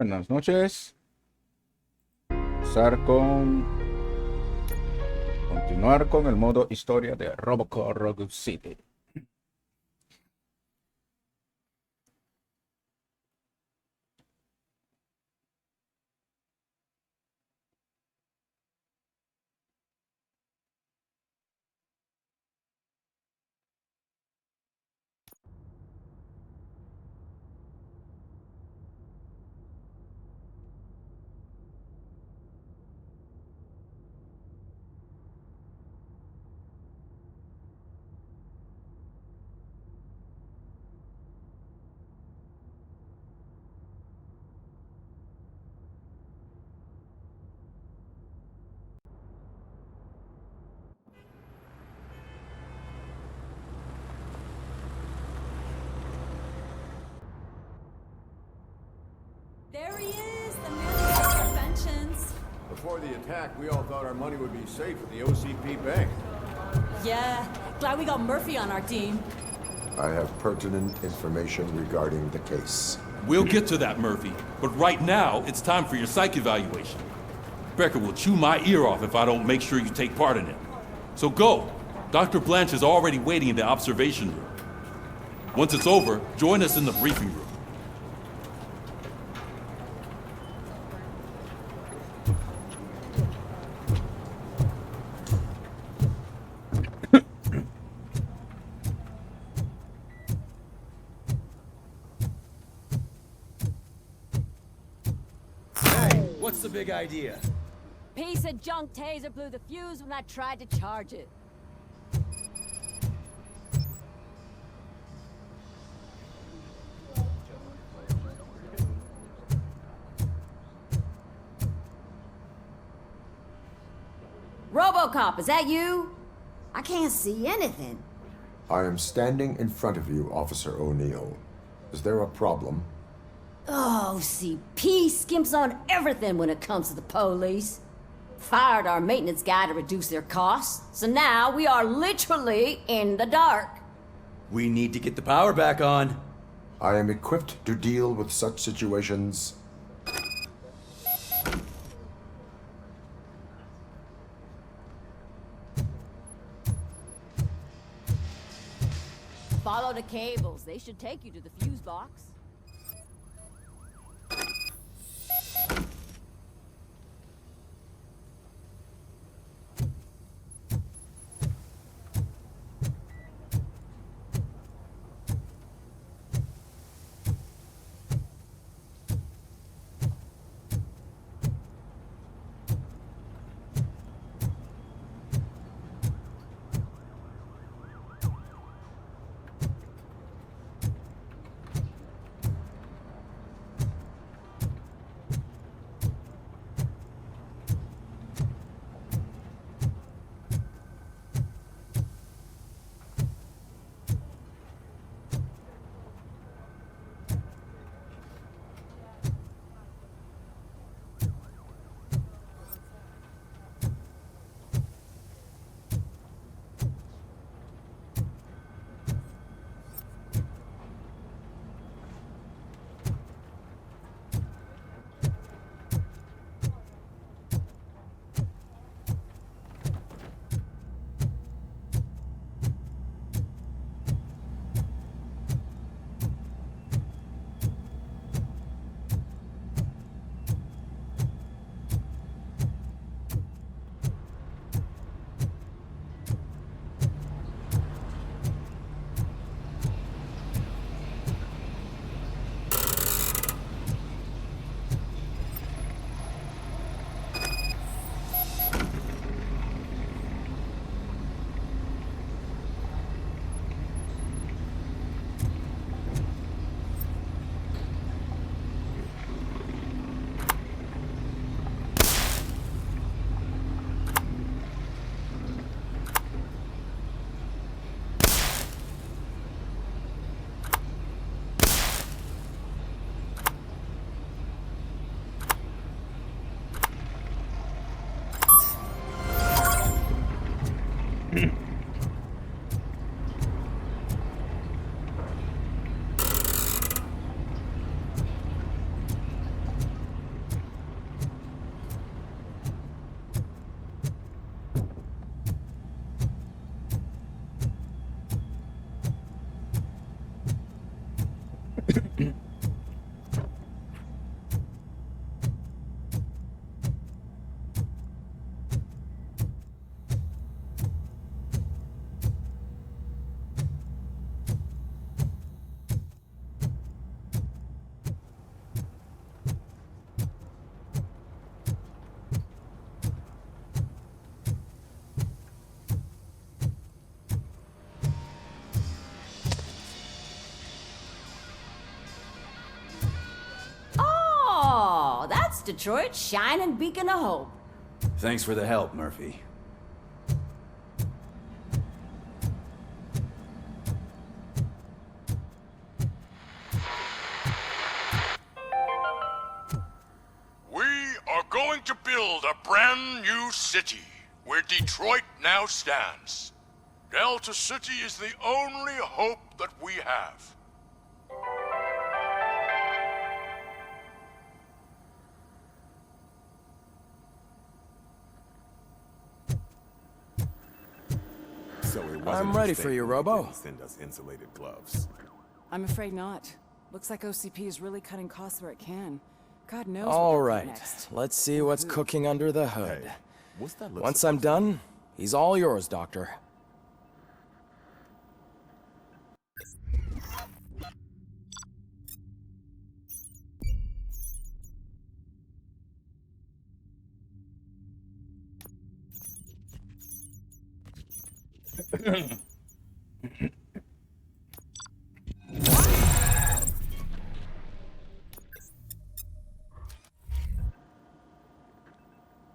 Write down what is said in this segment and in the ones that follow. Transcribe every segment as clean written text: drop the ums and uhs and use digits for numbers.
Buenas noches. Continuar con el modo historia de RoboCop Rogue City. There he is, the man of conventions. Before the attack, we all thought our money would be safe at the OCP bank. Yeah, glad we got Murphy on our team. I have pertinent information regarding the case. We'll get to that, Murphy. But right now, it's time for your psych evaluation. Becker will chew my ear off if I don't make sure you take part in it. So go. Dr. Blanche is already waiting in the observation room. Once it's over, join us in the briefing room. What's the big idea? Piece of junk taser blew the fuse when I tried to charge it. RoboCop, is that you? I can't see anything. I am standing in front of you, Officer O'Neill. Is there a problem? Oh, CP skimps on everything when it comes to the police. Fired our maintenance guy to reduce their costs, so now we are literally in the dark. We need to get the power back on. I am equipped to deal with such situations. Follow the cables. They should take you to the fuse box. Dallas, Detroit's shining beacon of hope. Thanks for the help, Murphy. We are going to build a brand new city where Detroit now stands. Delta City is the only hope that we have. So it wasn't I'm a ready mistake for you, when they Robo. didn't send us insulated gloves. I'm afraid not. Looks like OCP is really cutting costs where it can. God knows what All they'll do right, next. let's see what's cooking under the hood. Hey, what's that look Once I'm supposed to done, he's all yours, Doctor.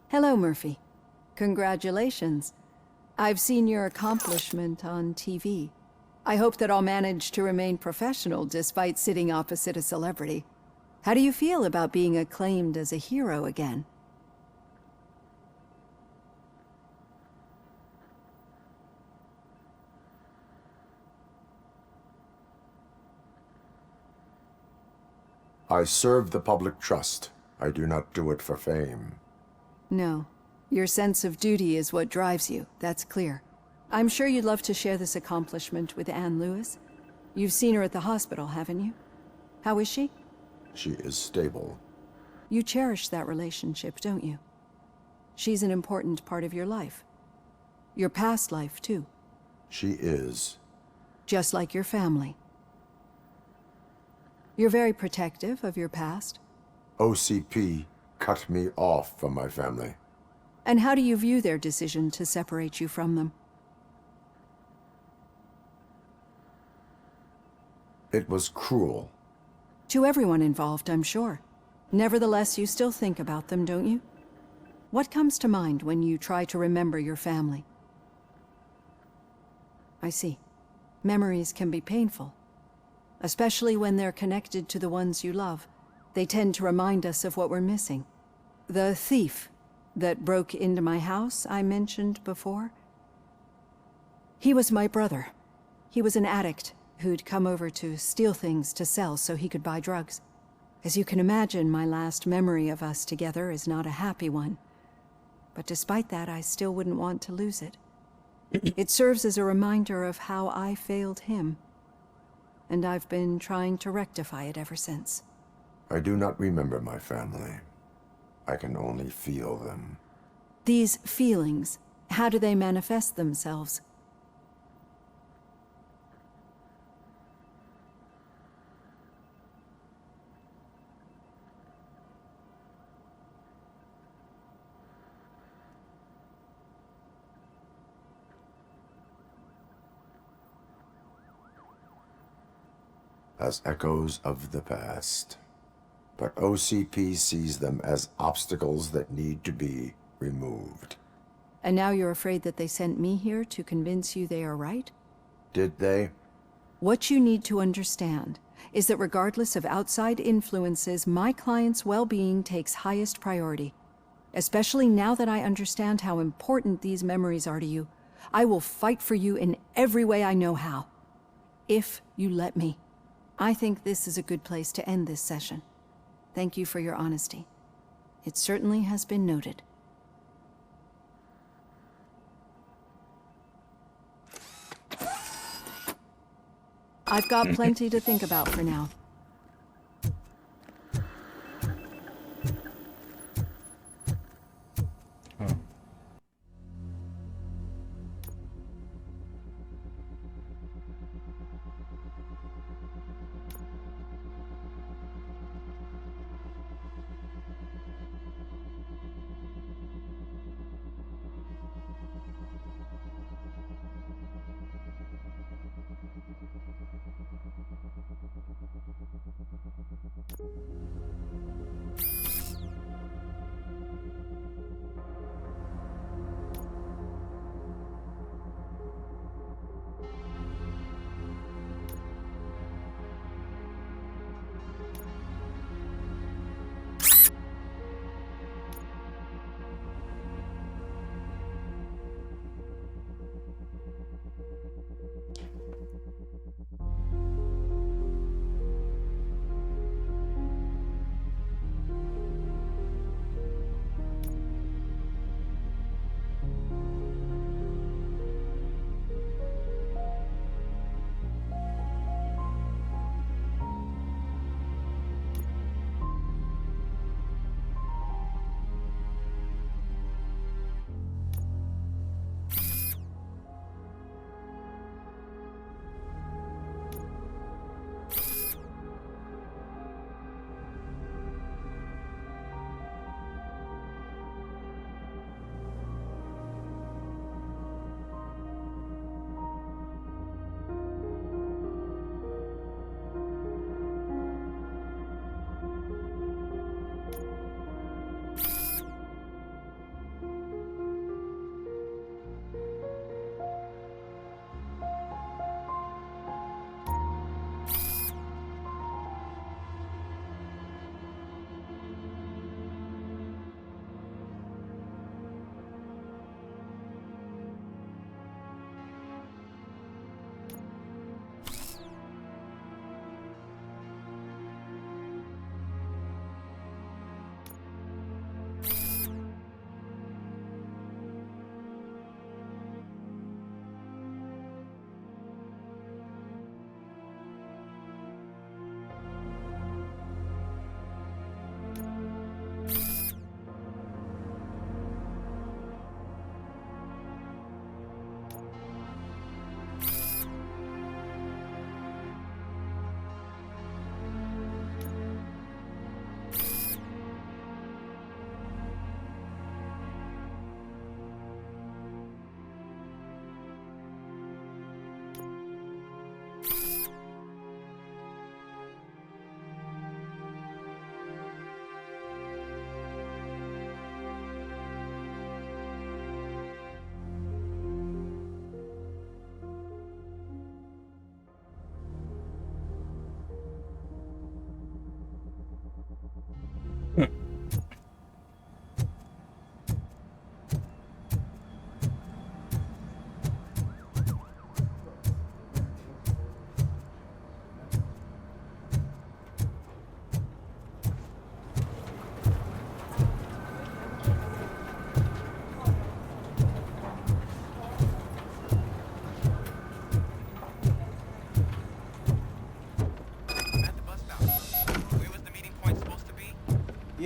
Hello, Murphy. Congratulations. I've seen your accomplishment on TV. I hope that I'll manage to remain professional despite sitting opposite a celebrity. How do you feel about being acclaimed as a hero again? I serve the public trust. I do not do it for fame. No. Your sense of duty is what drives you, that's clear. I'm sure you'd love to share this accomplishment with Anne Lewis. You've seen her at the hospital, haven't you? How is she? She is stable. You cherish that relationship, don't you? She's an important part of your life. Your past life, too. She is. Just like your family. You're very protective of your past. OCP cut me off from my family. And how do you view their decision to separate you from them? It was cruel. To everyone involved, I'm sure. Nevertheless, you still think about them, don't you? What comes to mind when you try to remember your family? I see. Memories can be painful. Especially when they're connected to the ones you love. They tend to remind us of what we're missing. The thief that broke into my house I mentioned before? He was my brother. He was an addict who'd come over to steal things to sell so he could buy drugs. As you can imagine, my last memory of us together is not a happy one. But despite that, I still wouldn't want to lose it. It serves as a reminder of how I failed him. And I've been trying to rectify it ever since. I do not remember my family. I can only feel them. These feelings, how do they manifest themselves? As echoes of the past. But OCP sees them as obstacles that need to be removed. And now you're afraid that they sent me here to convince you they are right? Did they? What you need to understand is that regardless of outside influences, my client's well-being takes highest priority. Especially now that I understand how important these memories are to you, I will fight for you in every way I know how. If you let me. I think this is a good place to end this session. Thank you for your honesty. It certainly has been noted. I've got plenty to think about for now.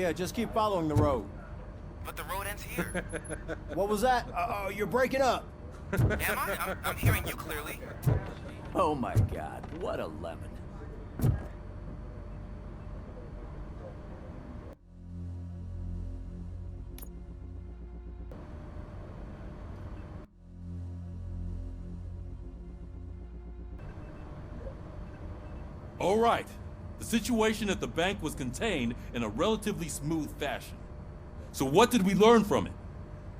Yeah, just keep following the road. But the road ends here. What was that? You're breaking up. Am I? I'm hearing you clearly. Oh my god, what a lemon. All right. The situation at the bank was contained in a relatively smooth fashion. So what did we learn from it?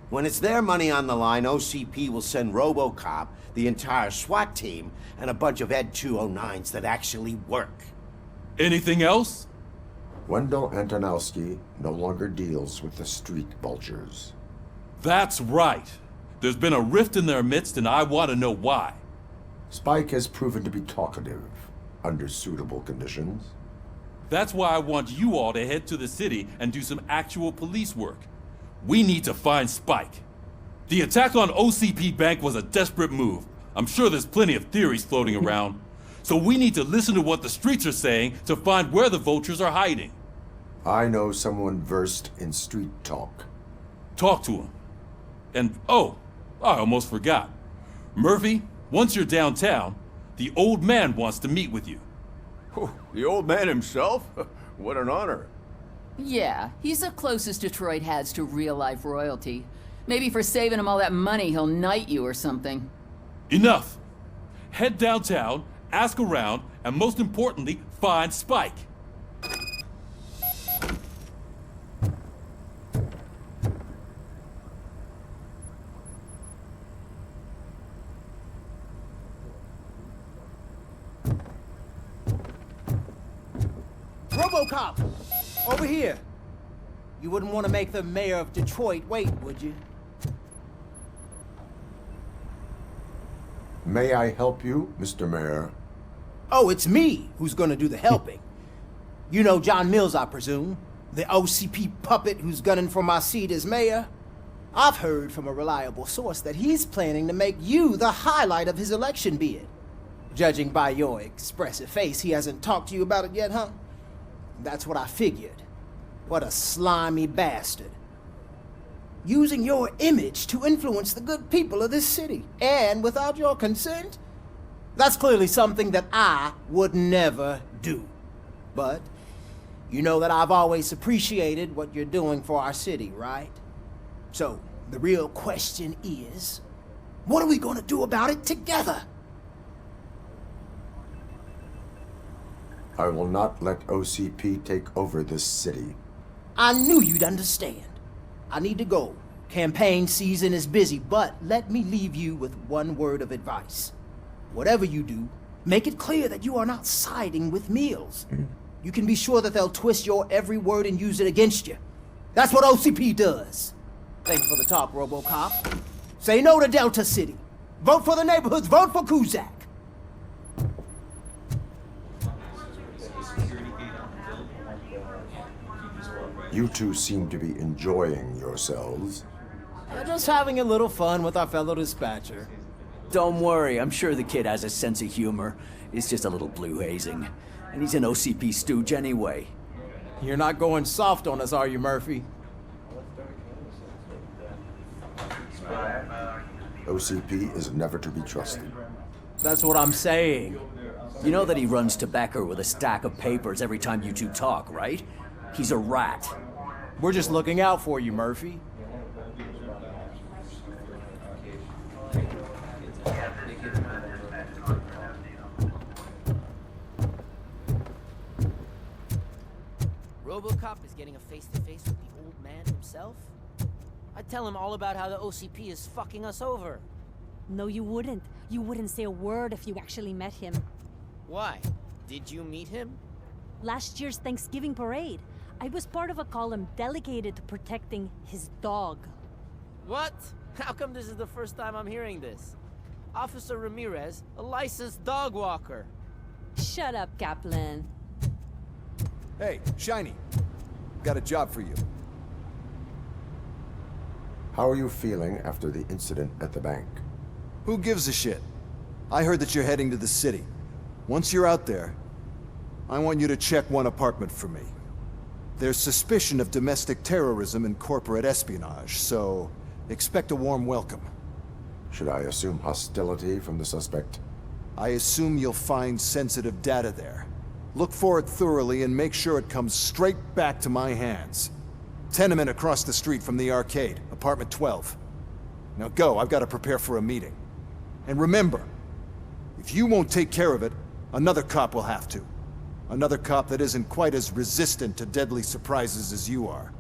When it's their money on the line, OCP will send RoboCop, the entire SWAT team, and a bunch of Ed 209s that actually work. Anything else? Wendell Antonowski no longer deals with the street vultures. That's right. There's been a rift in their midst, and I want to know why. Spike has proven to be talkative under suitable conditions. That's why I want you all to head to the city and do some actual police work. We need to find Spike. The attack on OCP Bank was a desperate move. I'm sure there's plenty of theories floating around. So we need to listen to what the streets are saying to find where the vultures are hiding. I know someone versed in street talk. Talk to him. And, oh, I almost forgot. Murphy, once you're downtown, the old man wants to meet with you. The old man himself? What an honor. Yeah, he's the closest Detroit has to real-life royalty. Maybe for saving him all that money, he'll knight you or something. Enough! Head downtown, ask around, and most importantly, find Spike. RoboCop! Over here! You wouldn't want to make the mayor of Detroit wait, would you? May I help you, Mr. Mayor? Oh, it's me who's gonna do the helping. You know John Mills, I presume? The OCP puppet who's gunning for my seat as mayor? I've heard from a reliable source that he's planning to make you the highlight of his election bid. Judging by your expressive face, he hasn't talked to you about it yet, huh? That's what I figured. What a slimy bastard. Using your image to influence the good people of this city, and without your consent? That's clearly something that I would never do. But you know that I've always appreciated what you're doing for our city, right? So, the real question is, what are we gonna do about it together? I will not let OCP take over this city. I knew you'd understand. I need to go. Campaign season is busy, but let me leave you with one word of advice. Whatever you do, make it clear that you are not siding with Mills. You can be sure that they'll twist your every word and use it against you. That's what OCP does. Thanks for the talk, RoboCop. Say no to Delta City. Vote for the neighborhoods. Vote for Kuzak. You two seem to be enjoying yourselves. Just having a little fun with our fellow dispatcher. Don't worry, I'm sure the kid has a sense of humor. It's just a little blue hazing. And he's an OCP stooge anyway. You're not going soft on us, are you, Murphy? OCP is never to be trusted. That's what I'm saying. You know that he runs tobacco with a stack of papers every time you two talk, right? He's a rat. We're just looking out for you, Murphy. RoboCop is getting a face-to-face with the old man himself? I'd tell him all about how the OCP is fucking us over. No, you wouldn't. You wouldn't say a word if you actually met him. Why? Did you meet him? Last year's Thanksgiving parade. I was part of a column dedicated to protecting his dog. What? How come this is the first time I'm hearing this? Officer Ramirez, a licensed dog walker. Shut up, Kaplan. Hey, Shiny. Got a job for you. How are you feeling after the incident at the bank? Who gives a shit? I heard that you're heading to the city. Once you're out there, I want you to check one apartment for me. There's suspicion of domestic terrorism and corporate espionage, so expect a warm welcome. Should I assume hostility from the suspect? I assume you'll find sensitive data there. Look for it thoroughly and make sure it comes straight back to my hands. Tenement across the street from the arcade, apartment 12. Now go, I've got to prepare for a meeting. And remember, if you won't take care of it, another cop will have to. Another cop that isn't quite as resistant to deadly surprises as you are.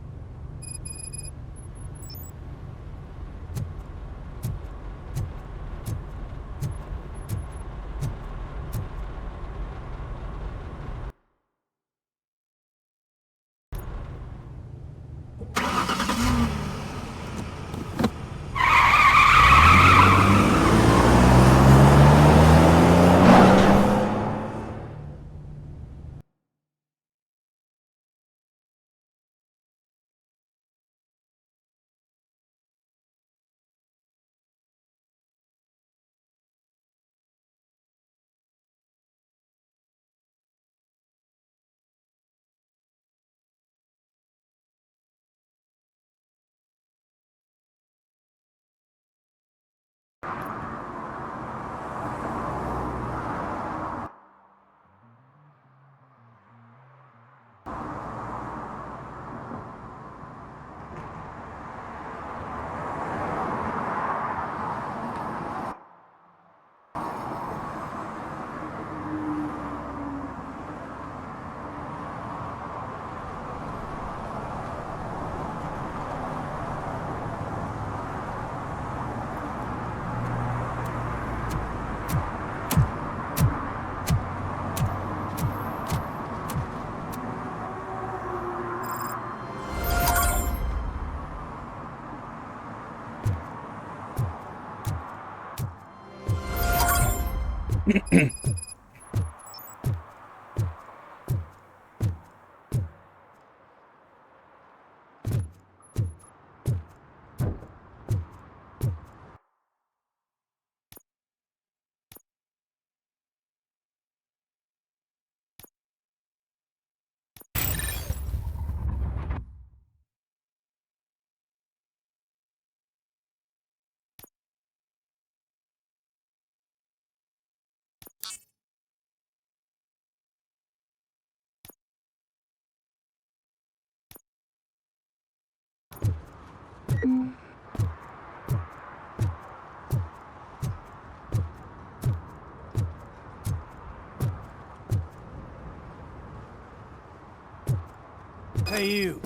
Hey you,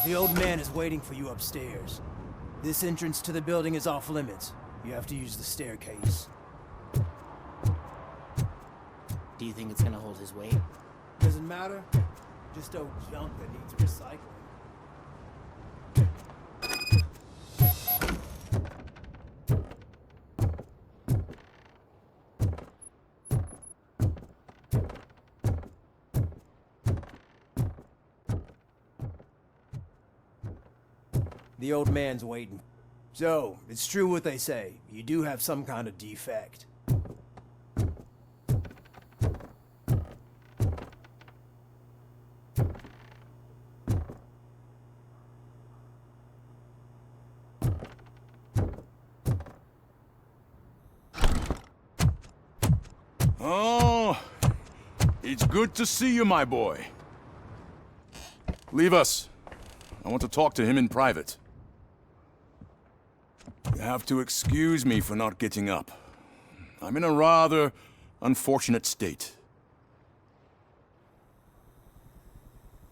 the old man is waiting for you upstairs. This entrance to the building is off limits. You have to use the staircase. Do you think it's gonna hold his weight? Doesn't matter. Just old junk that needs recycling. The old man's waiting. So, it's true what they say. You do have some kind of defect. Oh, it's good to see you, my boy. Leave us. I want to talk to him in private. You have to excuse me for not getting up. I'm in a rather unfortunate state.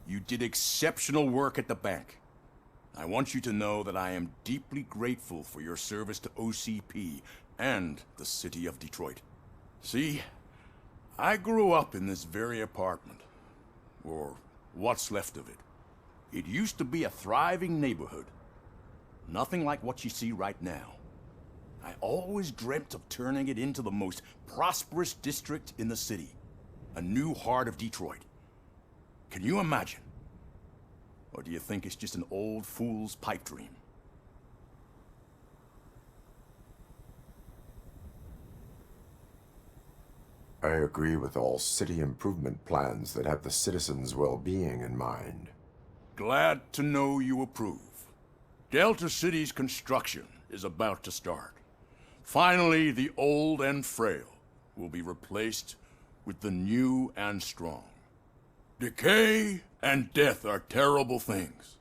You did exceptional work at the bank. I want you to know that I am deeply grateful for your service to OCP and the city of Detroit. See, I grew up in this very apartment, or what's left of it. It used to be a thriving neighborhood. Nothing like what you see right now. I always dreamt of turning it into the most prosperous district in the city. A new heart of Detroit. Can you imagine? Or do you think it's just an old fool's pipe dream? I agree with all city improvement plans that have the citizens' well-being in mind. glad to know you approve. Delta City's construction is about to start. Finally, the old and frail will be replaced with the new and strong. Decay and death are terrible things.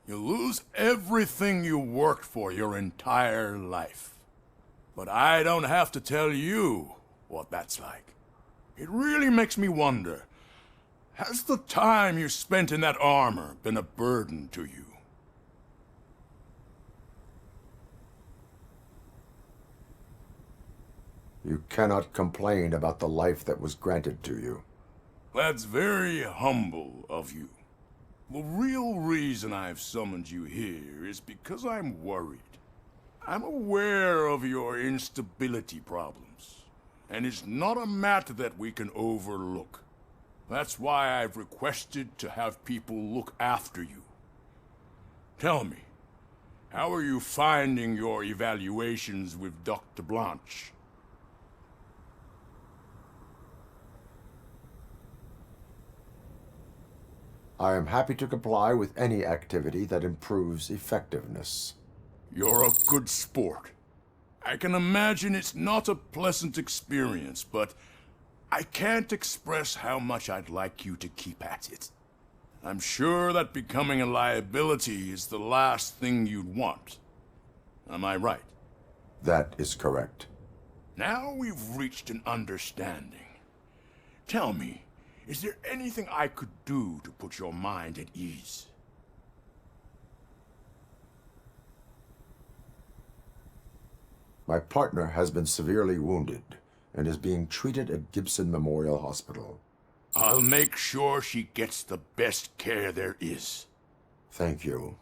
You lose everything you worked for your entire life. But I don't have to tell you what that's like. It really makes me wonder, has the time you spent in that armor been a burden to you? You cannot complain about the life that was granted to you. That's very humble of you. The real reason I've summoned you here is because I'm worried. I'm aware of your instability problems, and it's not a matter that we can overlook. That's why I've requested to have people look after you. Tell me, how are you finding your evaluations with Dr. Blanche? I am happy to comply with any activity that improves effectiveness. You're a good sport. I can imagine it's not a pleasant experience, but I can't express how much I'd like you to keep at it. I'm sure that becoming a liability is the last thing you'd want. Am I right? That is correct. Now we've reached an understanding. Tell me, is there anything I could do to put your mind at ease? My partner has been severely wounded and is being treated at Gibson Memorial Hospital. I'll make sure she gets the best care there is. Thank you.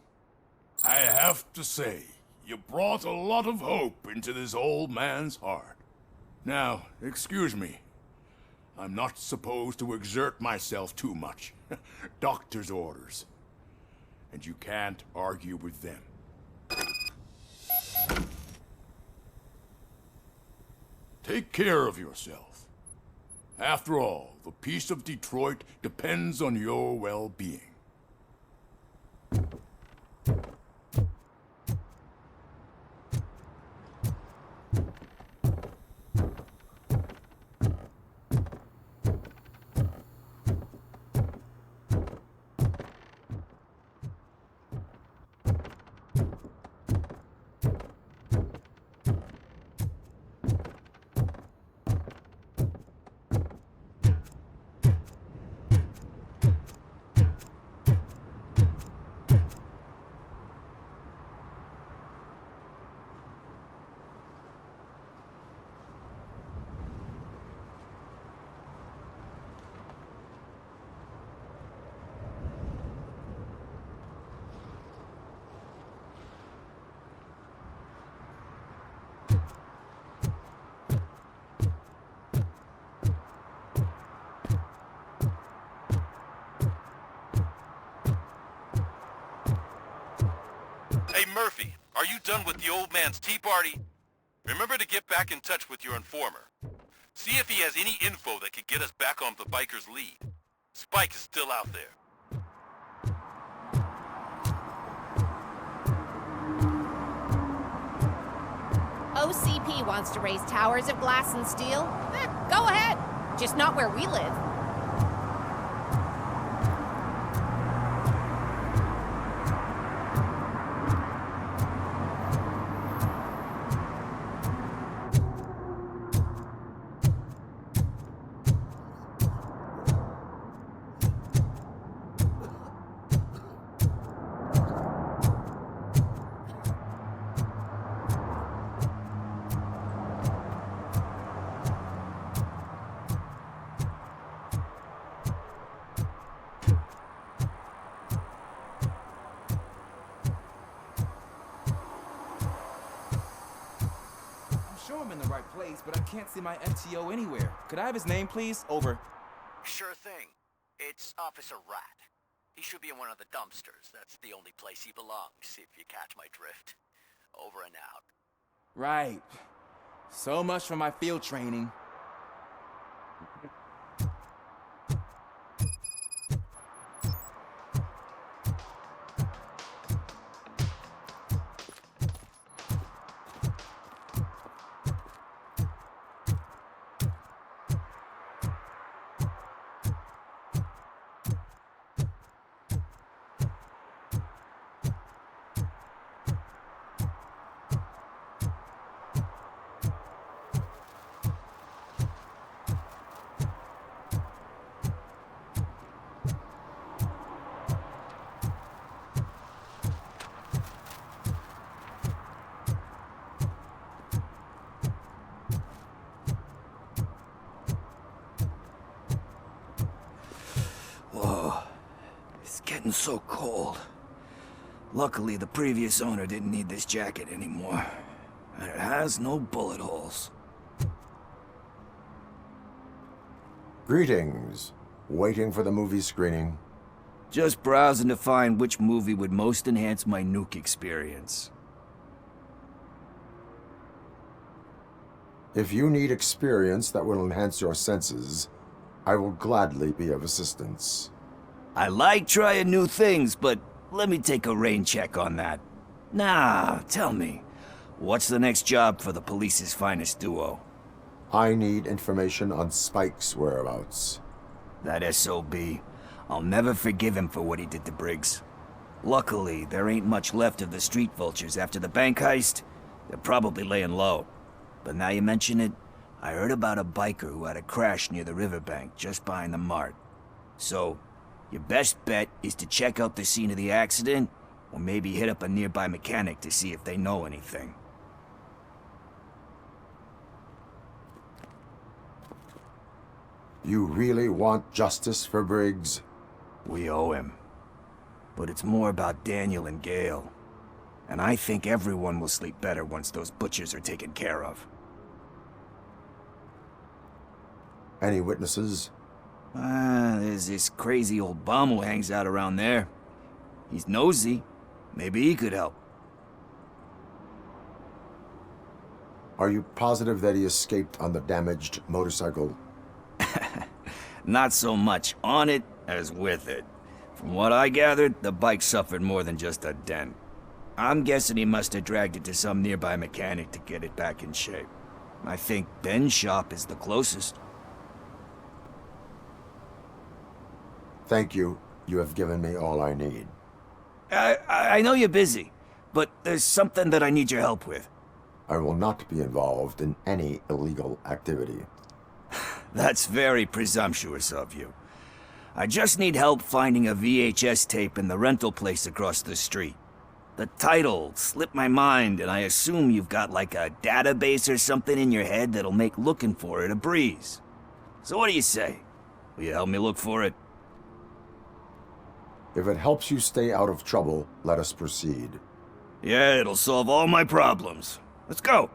I have to say, you brought a lot of hope into this old man's heart. Now, excuse me. I'm not supposed to exert myself too much. Doctor's orders. And you can't argue with them. Take care of yourself. After all, the peace of Detroit depends on your well-being. Hey, Murphy, are you done with the old man's tea party? Remember to get back in touch with your informer. See if he has any info that could get us back on the biker's lead. Spike is still out there. OCP wants to raise towers of glass and steel? Go ahead. Just not where we live. I'm in the right place, but I can't see my FTO anywhere. Could I have his name, please? Over. Sure thing. It's Officer Rat. He should be in one of the dumpsters. That's the only place he belongs, if you catch my drift. Over and out. Right. So much for my field training. getting so cold. Luckily, the previous owner didn't need this jacket anymore. And it has no bullet holes. Greetings. Waiting for the movie screening. Just browsing to find which movie would most enhance my nuke experience. If you need experience that will enhance your senses, I will gladly be of assistance. I like trying new things, but let me take a rain check on that. Nah, tell me, what's the next job for the police's finest duo? I need information on Spike's whereabouts. That SOB. I'll never forgive him for what he did to Briggs. Luckily, there ain't much left of the street vultures after the bank heist. They're probably laying low. But now you mention it, I heard about a biker who had a crash near the riverbank just behind the mart. So, your best bet is to check out the scene of the accident, or maybe hit up a nearby mechanic to see if they know anything. You really want justice for Briggs? We owe him. But it's more about Daniel and Gale. And I think everyone will sleep better once those butchers are taken care of. Any witnesses? There's this crazy old bum who hangs out around there. He's nosy. Maybe he could help. Are you positive that he escaped on the damaged motorcycle? Not so much on it as with it. From what I gathered, the bike suffered more than just a dent. I'm guessing he must have dragged it to some nearby mechanic to get it back in shape. I think Ben's shop is the closest. Thank you. You have given me all I need. I know you're busy, but there's something that I need your help with. I will not be involved in any illegal activity. That's very presumptuous of you. I just need help finding a VHS tape in the rental place across the street. The title slipped my mind, and I assume you've got like a database or something in your head that'll make looking for it a breeze. So what do you say? Will you help me look for it? If it helps you stay out of trouble, let us proceed. Yeah, it'll solve all my problems. Let's go!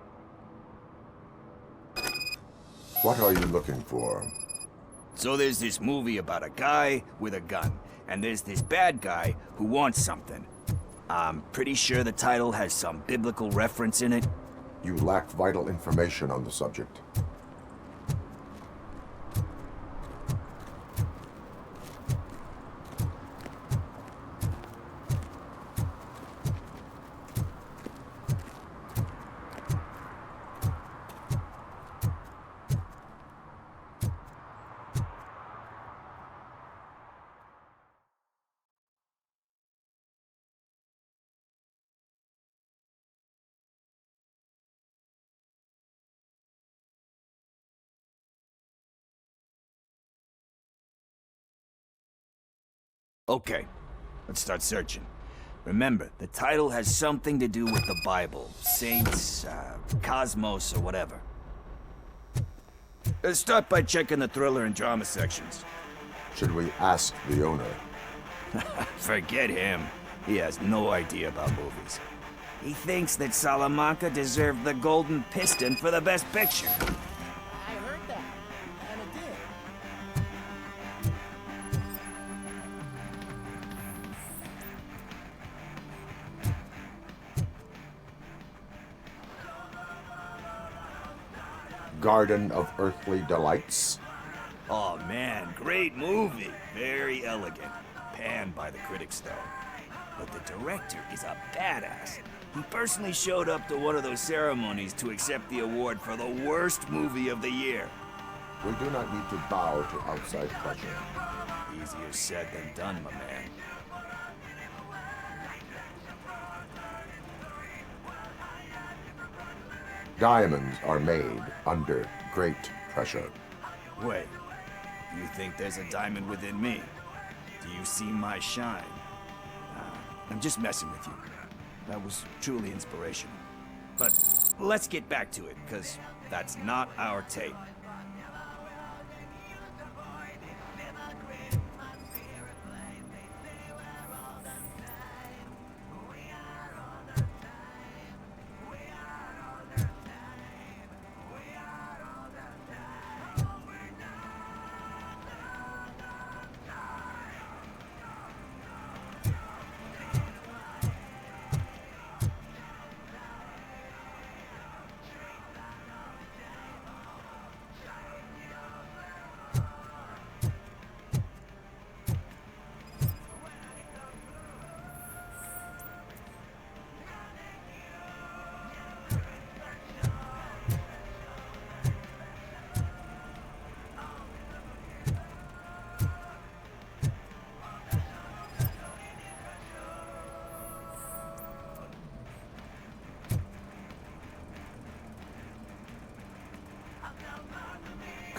What are you looking for? So there's this movie about a guy with a gun, and there's this bad guy who wants something. I'm pretty sure the title has some biblical reference in it. You lack vital information on the subject. Okay, let's start searching. Remember, the title has something to do with the Bible, saints, cosmos, or whatever. Let's start by checking the thriller and drama sections. Should we ask the owner? Forget him. He has no idea about movies. He thinks that Salamanca deserved the Golden Piston for the Best Picture. I heard that, and it did. Garden of Earthly Delights? Oh man, great movie. Very elegant. Panned by the critics though. But the director is a badass. He personally showed up to one of those ceremonies to accept the award for the worst movie of the year. We do not need to bow to outside pressure. Easier said than done, my man. Diamonds are made under great pressure. Wait, you think there's a diamond within me? Do you see my shine? I'm just messing with you. That was truly inspirational. But let's get back to it, because that's not our tape.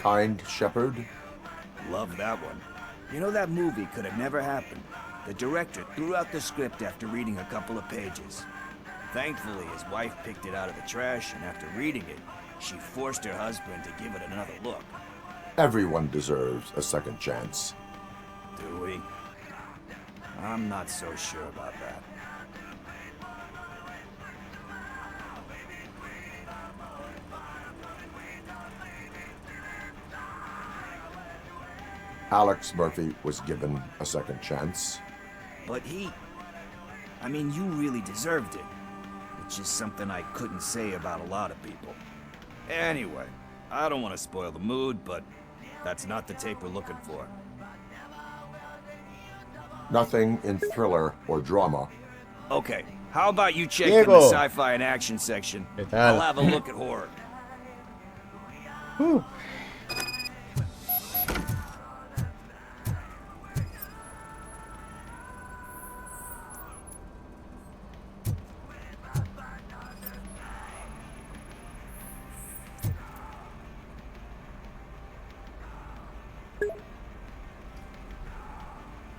Kind Shepherd? Love that one. You know, that movie could have never happened. The director threw out the script after reading a couple of pages. Thankfully, his wife picked it out of the trash, and after reading it, she forced her husband to give it another look. Everyone deserves a second chance. Do we? I'm not so sure about that. Alex Murphy was given a second chance. But I mean, you really deserved it. Which is something I couldn't say about a lot of people. Anyway, I don't want to spoil the mood, but that's not the tape we're looking for. Nothing in thriller or drama. Okay, how about you check in the sci-fi and action section? I'll have a look at horror. Whew.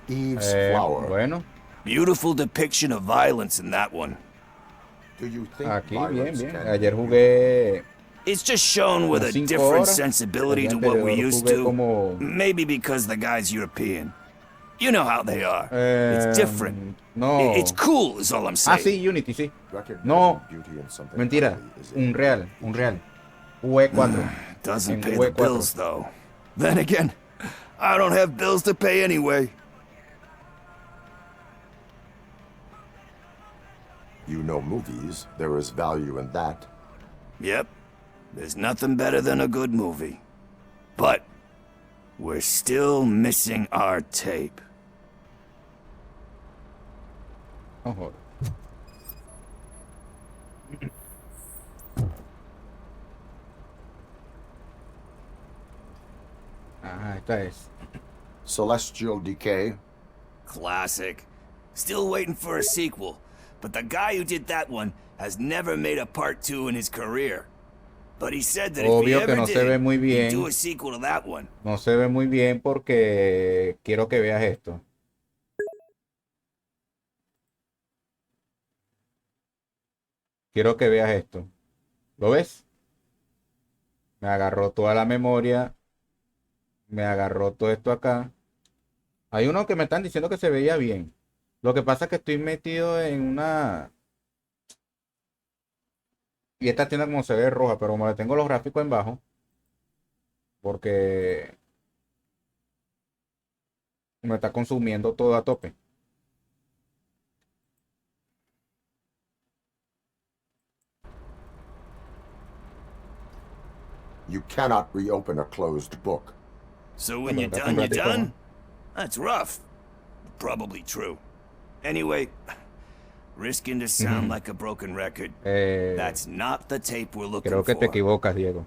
Eve's Flower. Bueno. Beautiful depiction of violence in that one. Do you think Aquí, bien, bien. can Ayer jugué. It's just shown with a 5 different horas. sensibility to what we used to. Maybe because the guy's European. You know how they are. It's different. No. It's cool, is all I'm saying. Sí, Unity, sí. No. Mentira. Unreal. UE4. Doesn't pay the bills, though. Then again, I don't have bills to pay anyway. You know movies. There is value in that. Yep. There's nothing better than a good movie. But we're still missing our tape. Oh, esta es. Celestial Decay. Classic. Still waiting for a sequel. But the guy who did that one has never made a part 2 in his career. But he said that if he ever did, he'd do a sequel to that one. No se ve muy bien porque quiero que veas esto. Quiero que veas esto. ¿Lo ves? Me agarró toda la memoria. Me agarró todo esto acá. Hay uno que me están diciendo que se veía bien. Lo que pasa es que estoy metido en una... Y esta tienda como se ve roja, pero como le tengo los gráficos en bajo. Porque... me está consumiendo todo a tope. You cannot reopen a closed book. So when you're done, you're done? That's rough. Probably true. Anyway, risking to sound like a broken record, that's not the tape we're looking for. Creo que te equivocas, Diego.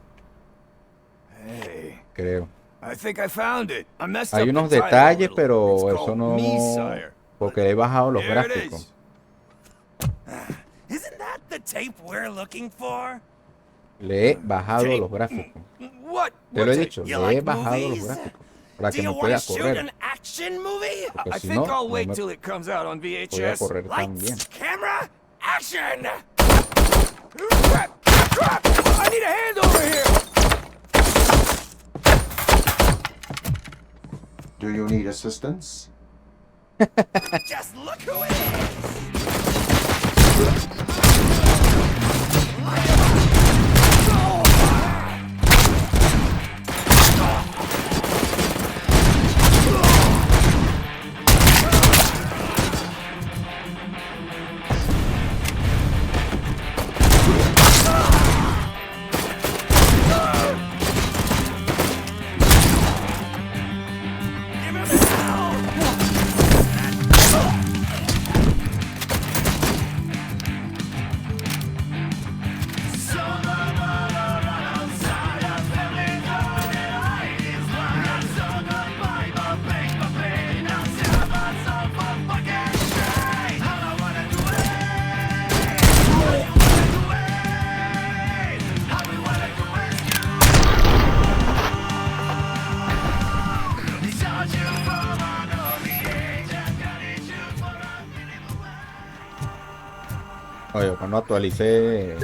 Hey. Creo. I think I found it. I messed Hay up unos the title detalles, a little. pero It's eso called no... Me, Sire. Porque he bajado los There it gráficos. is. Isn't that the tape we're looking for? Le he bajado los gráficos. What? Te lo he dicho, You le he like bajado movies? los gráficos. Para Do que you me want pueda to shoot correr. an action movie? Porque I si think no, I'll no wait me till it comes out on podía VHS. correr tan bien. Lights, camera, action! I need a hand over here! Do you need assistance? Just look who it is! Oye, cuando actualicé.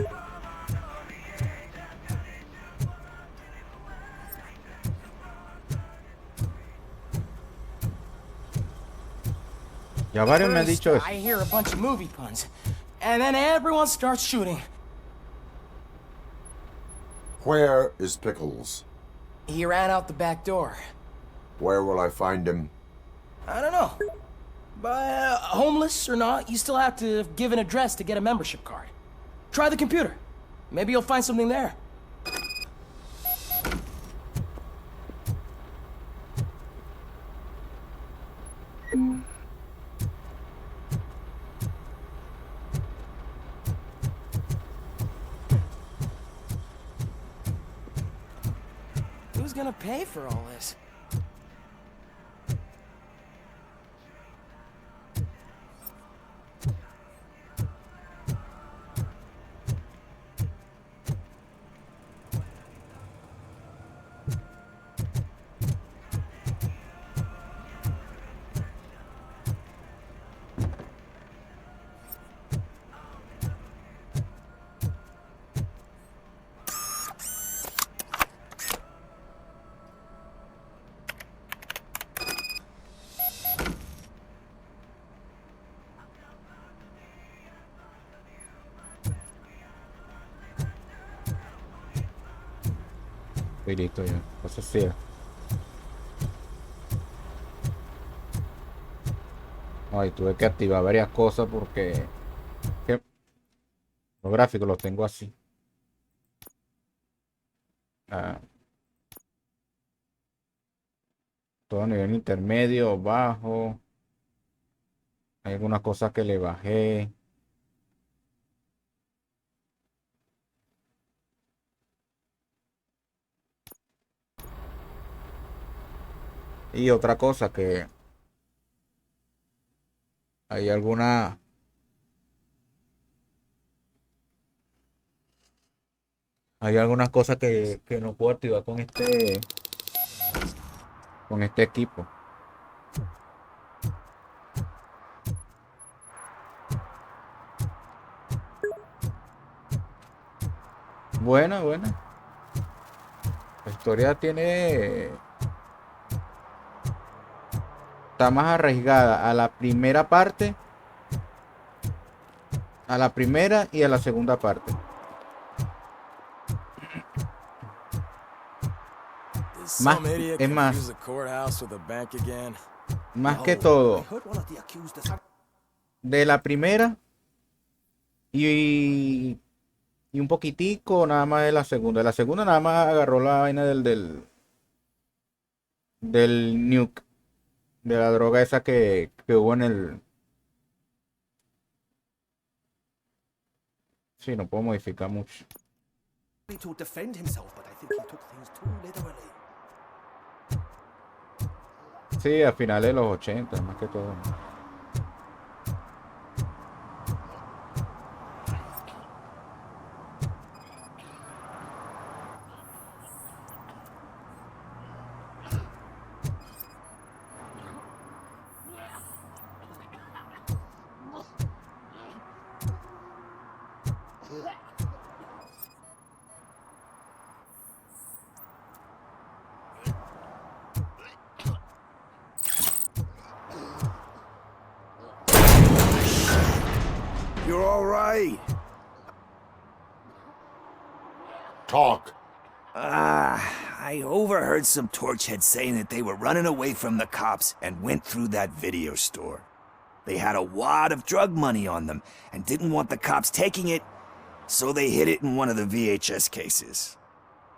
Ya varios me han First, dicho eso. I hear a bunch of movie puns, and then everyone starts shooting. Where is Pickles? He ran out the back door. Where will I find him? I don't know. But homeless or not, you still have to give an address to get a membership card. Try the computer. Maybe you'll find something there. Who's gonna pay for all this? Y listo ya. Entonces sí. Ay, tuve que activar varias cosas porque los gráficos los tengo así. Todo a nivel intermedio, bajo. Hay algunas cosas que le bajé. Y otra cosa que hay algunas cosas que no puedo activar con este equipo. Buena. La historia está más arriesgada a la primera parte, a la primera y a la segunda parte. Más que todo de la primera y un poquitico nada más de la segunda. De la segunda nada más agarró la vaina del nuke, de la droga esa que hubo en el... Sí, no puedo modificar mucho. To defend himself, but I think he took things too literally. Sí, a finales de los 80, más que todo. You're all right. Talk. I overheard some torchheads saying that they were running away from the cops and went through that video store. They had a wad of drug money on them and didn't want the cops taking it, so they hid it in one of the VHS cases.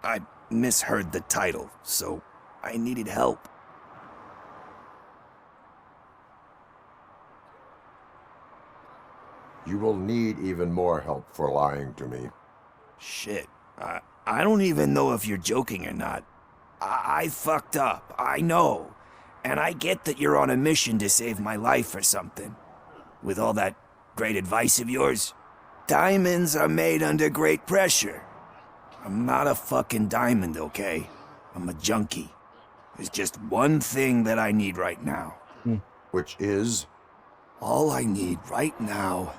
I misheard the title, so I needed help. You will need even more help for lying to me. Shit. I don't even know if you're joking or not. I fucked up, I know. And I get that you're on a mission to save my life or something. With all that great advice of yours, diamonds are made under great pressure. I'm not a fucking diamond, okay? I'm a junkie. There's just one thing that I need right now. Which is? All I need right now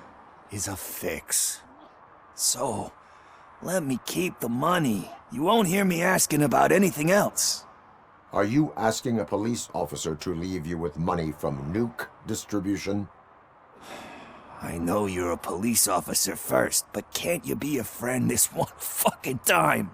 is a fix. So, let me keep the money. You won't hear me asking about anything else. Are you asking a police officer to leave you with money from nuke distribution? I know you're a police officer first, but can't you be a friend this one fucking time?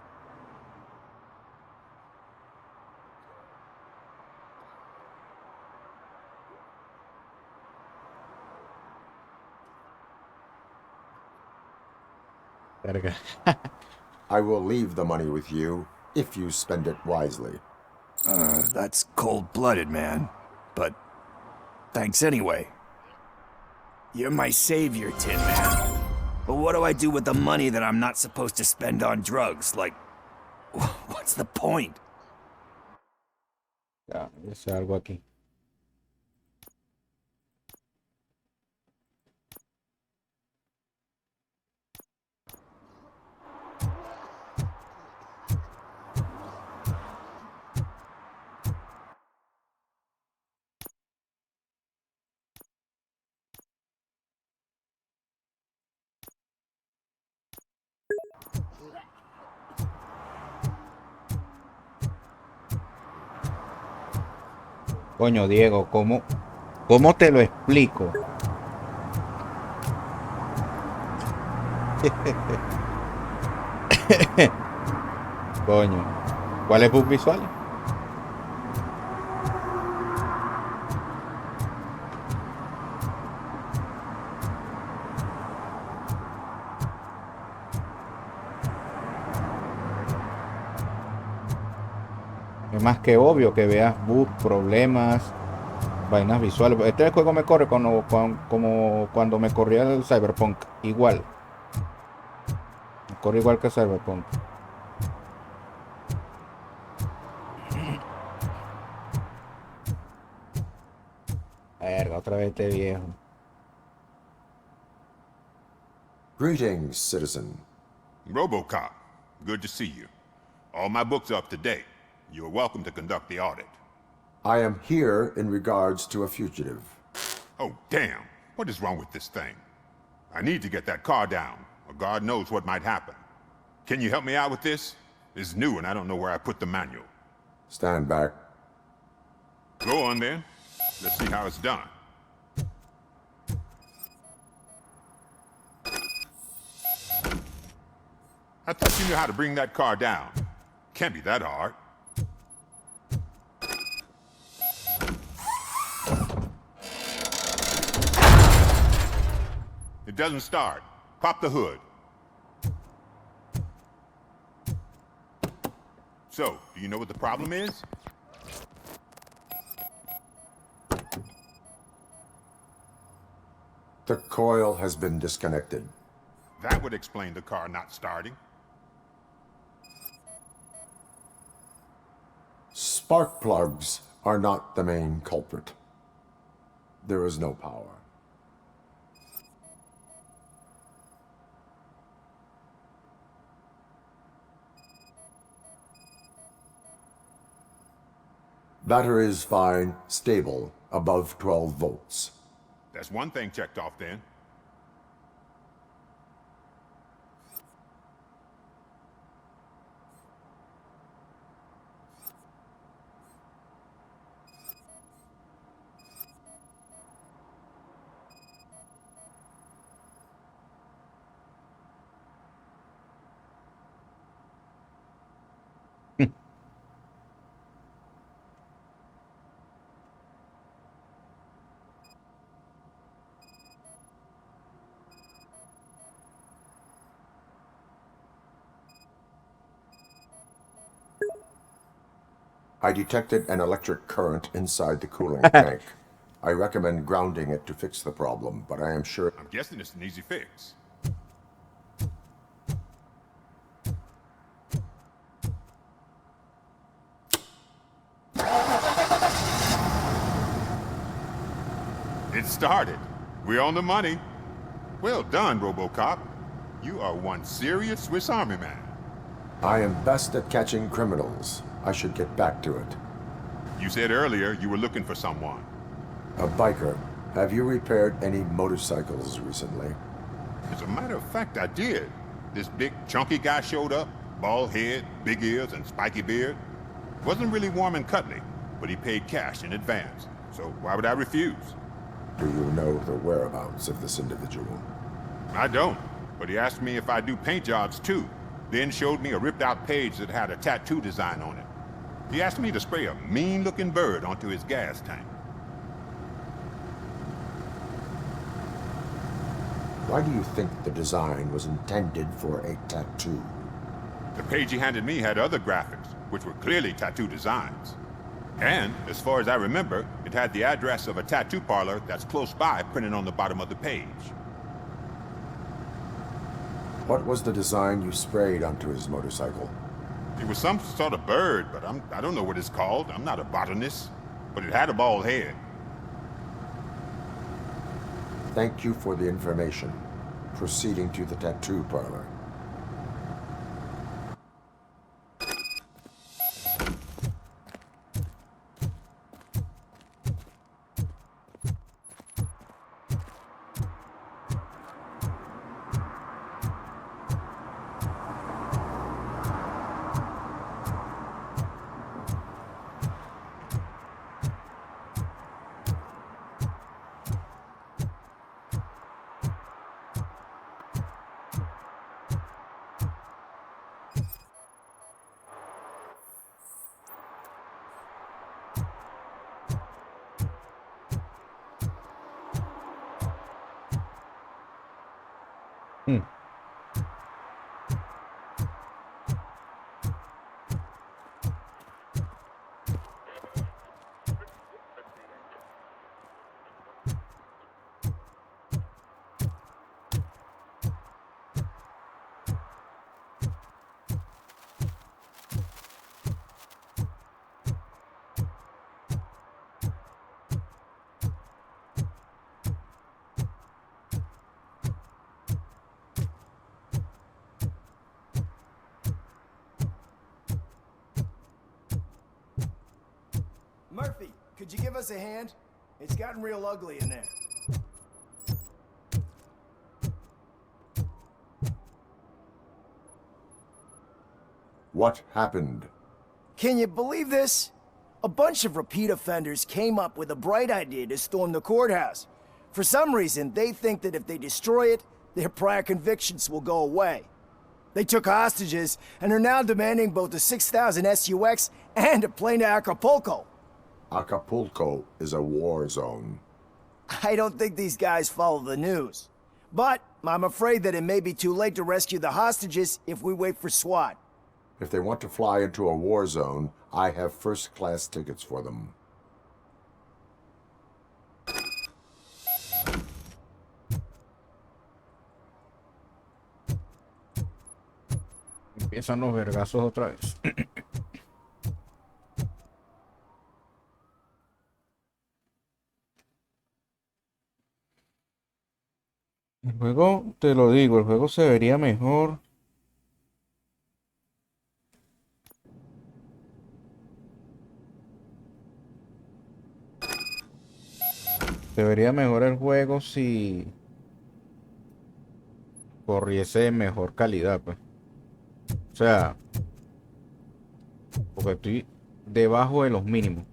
I will leave the money with you if you spend it wisely. That's cold-blooded, man. But thanks anyway. You're my savior, Tin Man. But what do I do with the money that I'm not supposed to spend on drugs? Like, what's the point? Ya, hice algo aquí. Coño, Diego, ¿cómo te lo explico? Coño, ¿cuál es bug visual? Es más que obvio que veas bugs, problemas, vainas visuales. Este juego me corre como cuando me corría el Cyberpunk. Igual. Me corre igual que Cyberpunk. Verga, otra vez este viejo. Greetings, citizen. RoboCop, good to see you. All my books are up to date. You're welcome to conduct the audit. I am here in regards to a fugitive. Oh, damn. What is wrong with this thing? I need to get that car down, or God knows what might happen. Can you help me out with this? It's new and I don't know where I put the manual. Stand back. Go on then. Let's see how it's done. I thought you knew how to bring that car down. Can't be that hard. It doesn't start. Pop the hood. So, do you know what the problem is? The coil has been disconnected. That would explain the car not starting. Spark plugs are not the main culprit. There is no power. Battery is fine, stable, above 12 volts. That's one thing checked off then. I detected an electric current inside the cooling tank. I recommend grounding it to fix the problem, but I am sure... I'm guessing it's an easy fix. It started. We're on the money. Well done, RoboCop. You are one serious Swiss Army man. I am best at catching criminals. I should get back to it. You said earlier you were looking for someone. A biker. Have you repaired any motorcycles recently? As a matter of fact, I did. This big, chunky guy showed up, bald head, big ears, and spiky beard. Wasn't really warm and cuddly, but he paid cash in advance, so why would I refuse? Do you know the whereabouts of this individual? I don't, but he asked me if I do paint jobs too, then showed me a ripped-out page that had a tattoo design on it. He asked me to spray a mean-looking bird onto his gas tank. Why do you think the design was intended for a tattoo? The page he handed me had other graphics, which were clearly tattoo designs. And, as far as I remember, it had the address of a tattoo parlor that's close by printed on the bottom of the page. What was the design you sprayed onto his motorcycle? It was some sort of bird, but I don't know what it's called. I'm not a botanist. But it had a bald head. Thank you for the information. Proceeding to the tattoo parlor. Murphy, could you give us a hand? It's gotten real ugly in there. What happened? Can you believe this? A bunch of repeat offenders came up with a bright idea to storm the courthouse. For some reason, they think that if they destroy it, their prior convictions will go away. They took hostages and are now demanding both a 6,000 SUX and a plane to Acapulco. Acapulco is a war zone. I don't think these guys follow the news. But I'm afraid that it may be too late to rescue the hostages if we wait for SWAT. If they want to fly into a war zone, I have first-class tickets for them. Empiezan los vergazos otra vez. El juego, te lo digo, el juego se vería mejor. Se vería mejor el juego si corriese en mejor calidad, pues. O sea, porque estoy debajo de los mínimos.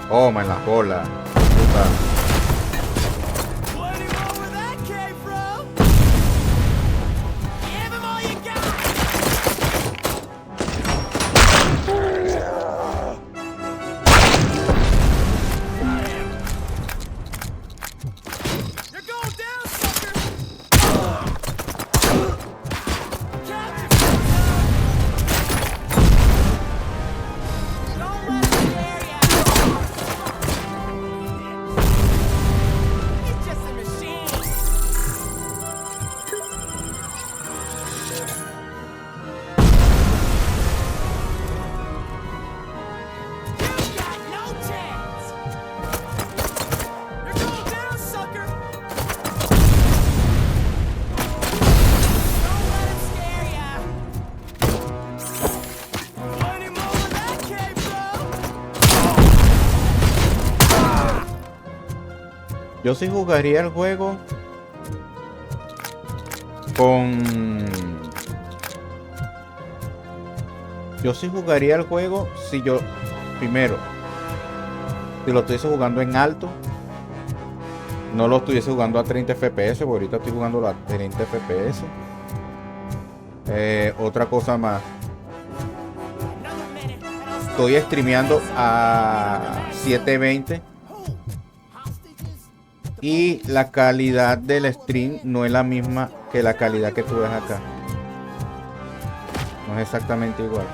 Toma en la cola. Puta. Yo sí jugaría el juego con... Yo sí jugaría el juego si yo... Primero, si lo estuviese jugando en alto, no lo estuviese jugando a 30 FPS, porque ahorita estoy jugando a 30 FPS. Otra cosa más. Estoy streameando a 720 y la calidad del stream no es la misma que la calidad que tú ves acá. No es exactamente igual.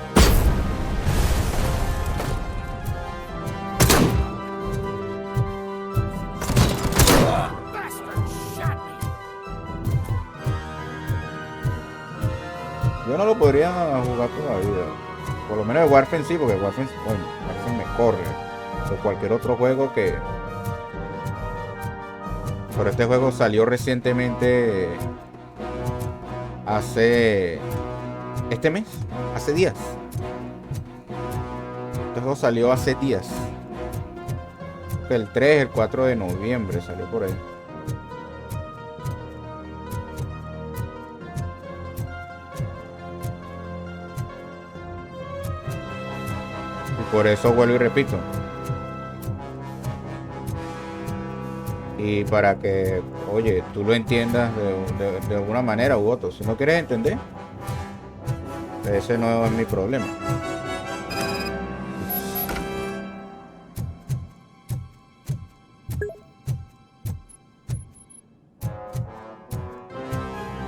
Yo no lo podría jugar todavía. Por lo menos el Warframe sí, porque el Warframe, bueno, Warframe me corre. O cualquier otro juego que... Pero este juego salió recientemente. Hace... Este mes. Hace días. Este juego salió hace días. El 3, el 4 de noviembre salió por ahí. Por eso vuelvo y repito. Y para que, oye, tú lo entiendas de alguna manera u otra. Si no quieres entender, ese no es mi problema.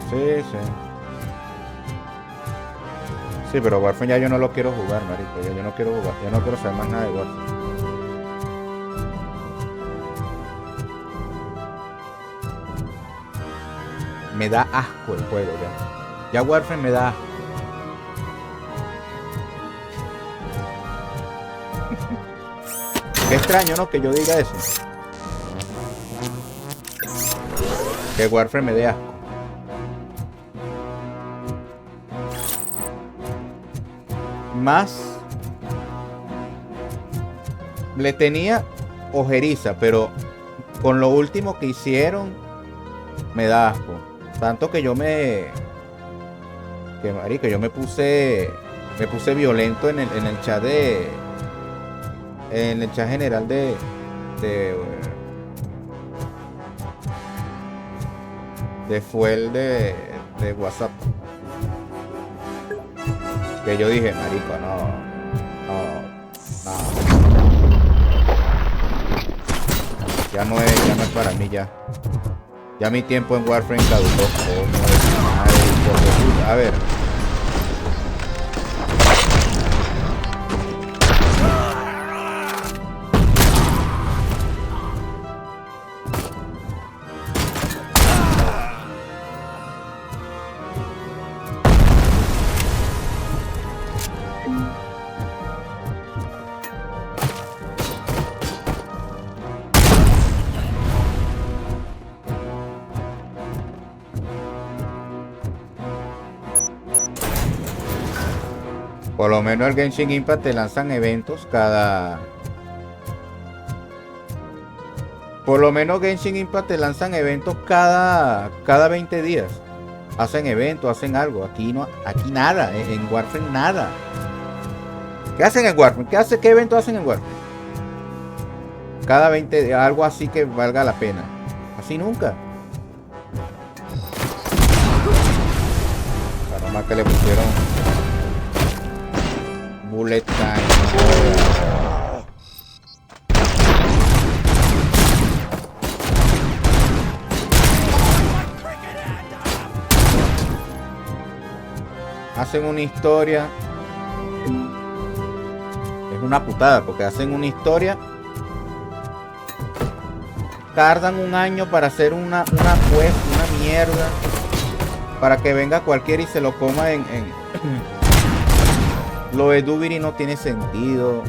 Sí, sí. Sí, pero Warframe ya yo no lo quiero jugar, marico. Yo no quiero jugar, yo no quiero saber más nada de Warframe. Me da asco el juego ya. Ya Warframe me da asco. Qué extraño, ¿no? Que yo diga eso. Que Warframe me dé asco. Más le tenía ojeriza, pero con lo último que hicieron me da asco. Tanto que yo marico, yo me puse violento en el chat en el chat general de Fuel de WhatsApp. Que yo dije, marico, no. Ya no es para mí ya. Ya mi tiempo en Warframe caducó. A ver. Por lo menos el Genshin Impact te lanzan eventos cada... Por lo menos Genshin Impact te lanzan eventos cada 20 días. Hacen eventos, hacen algo. Aquí no, aquí nada. En Warframe nada. ¿Qué hacen en Warframe? ¿Qué evento hacen en Warframe? Cada 20 días, algo así que valga la pena. Así nunca. Para más que le pusieron bullet time. Hacen una historia. Es una putada porque hacen una historia. Tardan un año para hacer una quest, una mierda. Para que venga cualquiera y se lo coma en... Lo de Dubiri no tiene sentido.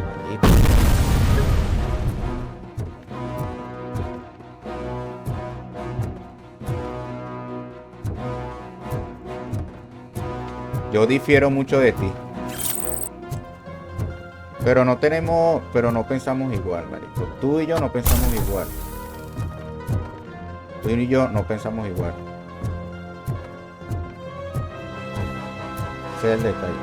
Yo difiero mucho de ti. Pero no pensamos igual, marico. Tú y yo no pensamos igual. Tú y yo no pensamos igual. Ese es el detalle.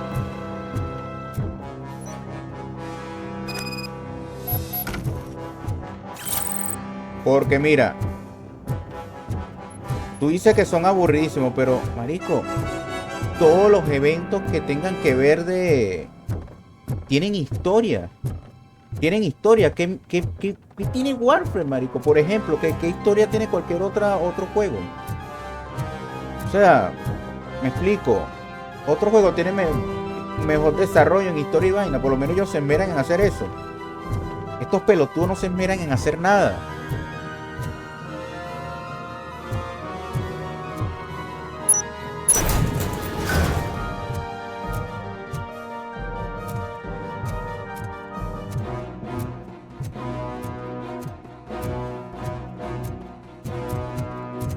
Porque mira, tú dices que son aburridísimos, pero marico, todos los eventos que tengan que ver de... tienen historia. Tienen historia. ¿Qué tiene Warframe, marico? Por ejemplo, ¿qué historia tiene cualquier otro juego? O sea, me explico. Otro juego tiene mejor desarrollo en historia y vaina. Por lo menos ellos se esmeran en hacer eso. Estos pelotudos no se esmeran en hacer nada.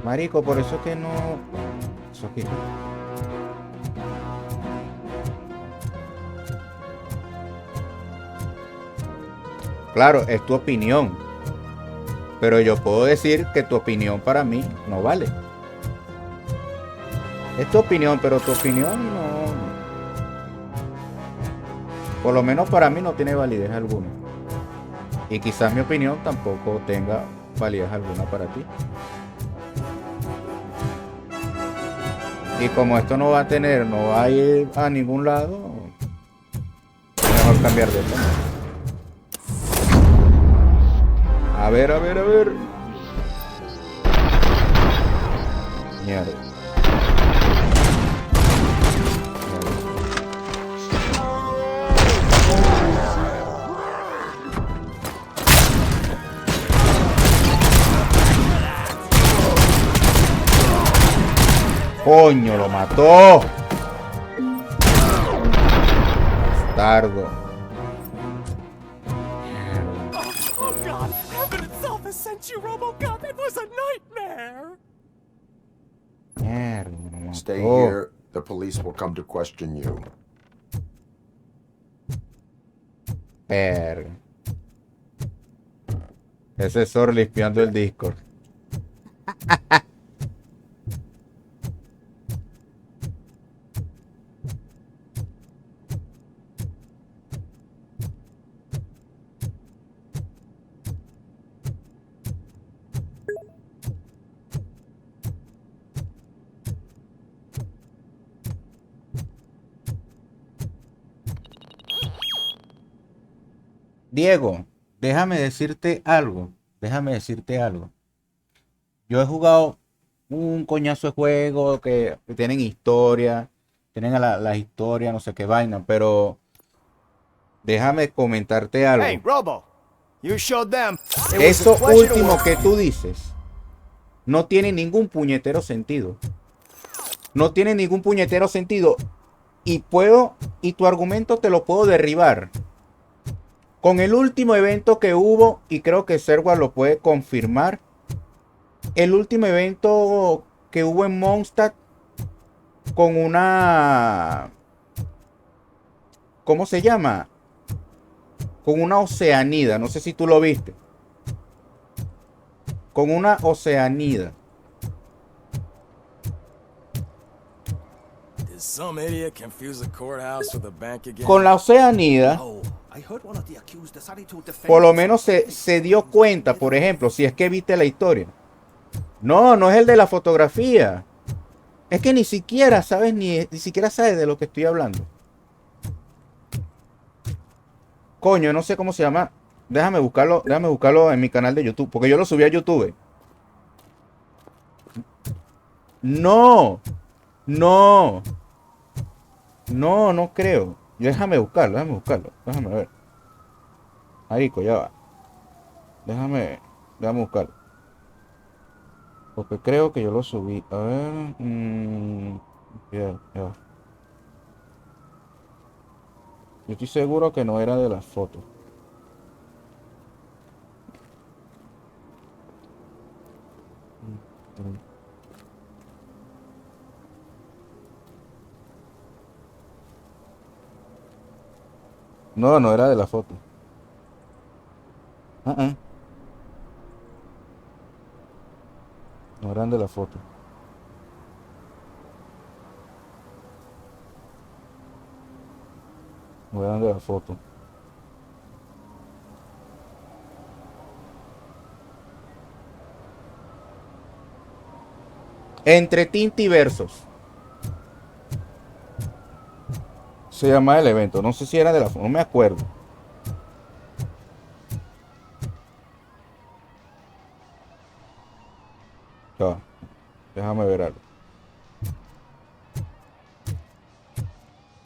Marico, por eso es que no... Eso aquí. Claro, es tu opinión. Pero yo puedo decir que tu opinión para mí no vale. Es tu opinión, pero tu opinión no... Por lo menos para mí no tiene validez alguna. Y quizás mi opinión tampoco tenga validez alguna para ti. Y como esto no va a ir a ningún lado, es mejor cambiar de tema. A ver. Mierda. Coño, lo mató. Bastardo. Oh God! Heaven itself has sent you, RoboCop! It was a nightmare! Mierda, lo mató. Stay here. The police will come to question you. Verga. Ese es Sor limpiando el Discord. Diego, déjame decirte algo. Yo he jugado un coñazo de juegos que tienen historia, tienen las historias, no sé qué vaina, pero déjame comentarte algo. Hey, Robo, you showed them. It was a Eso pleasure to último work. que tú dices no tiene ningún puñetero sentido. No tiene ningún puñetero sentido. Y tu argumento te lo puedo derribar. Con el último evento que hubo, y creo que Serwa lo puede confirmar, el último evento que hubo en Mondstadt con una... ¿Cómo se llama? Con una oceanida, no sé si tú lo viste. Con una oceanida. Did some idiot confuse the courthouse with a bank again? Con la oceanida, Oh, I heard one of the accused decided to defend por lo himself. menos se dio cuenta, por ejemplo, si es que viste la historia. No, no es el de la fotografía. Es que ni siquiera sabes, ni siquiera sabes de lo que estoy hablando. Coño, no sé cómo se llama. Déjame buscarlo en mi canal de YouTube, porque yo lo subí a YouTube. No, no, no creo. Déjame buscarlo. Déjame ver. Ahí, ya va. Déjame buscarlo. Porque creo que yo lo subí. A ver. Ya va. Yo estoy seguro que no era de las fotos. No, no era de la foto. No eran de la foto. No eran de la foto. Entre tinta y versos. Se llama el evento. No sé si era de la foto. No me acuerdo. Ya, déjame ver algo.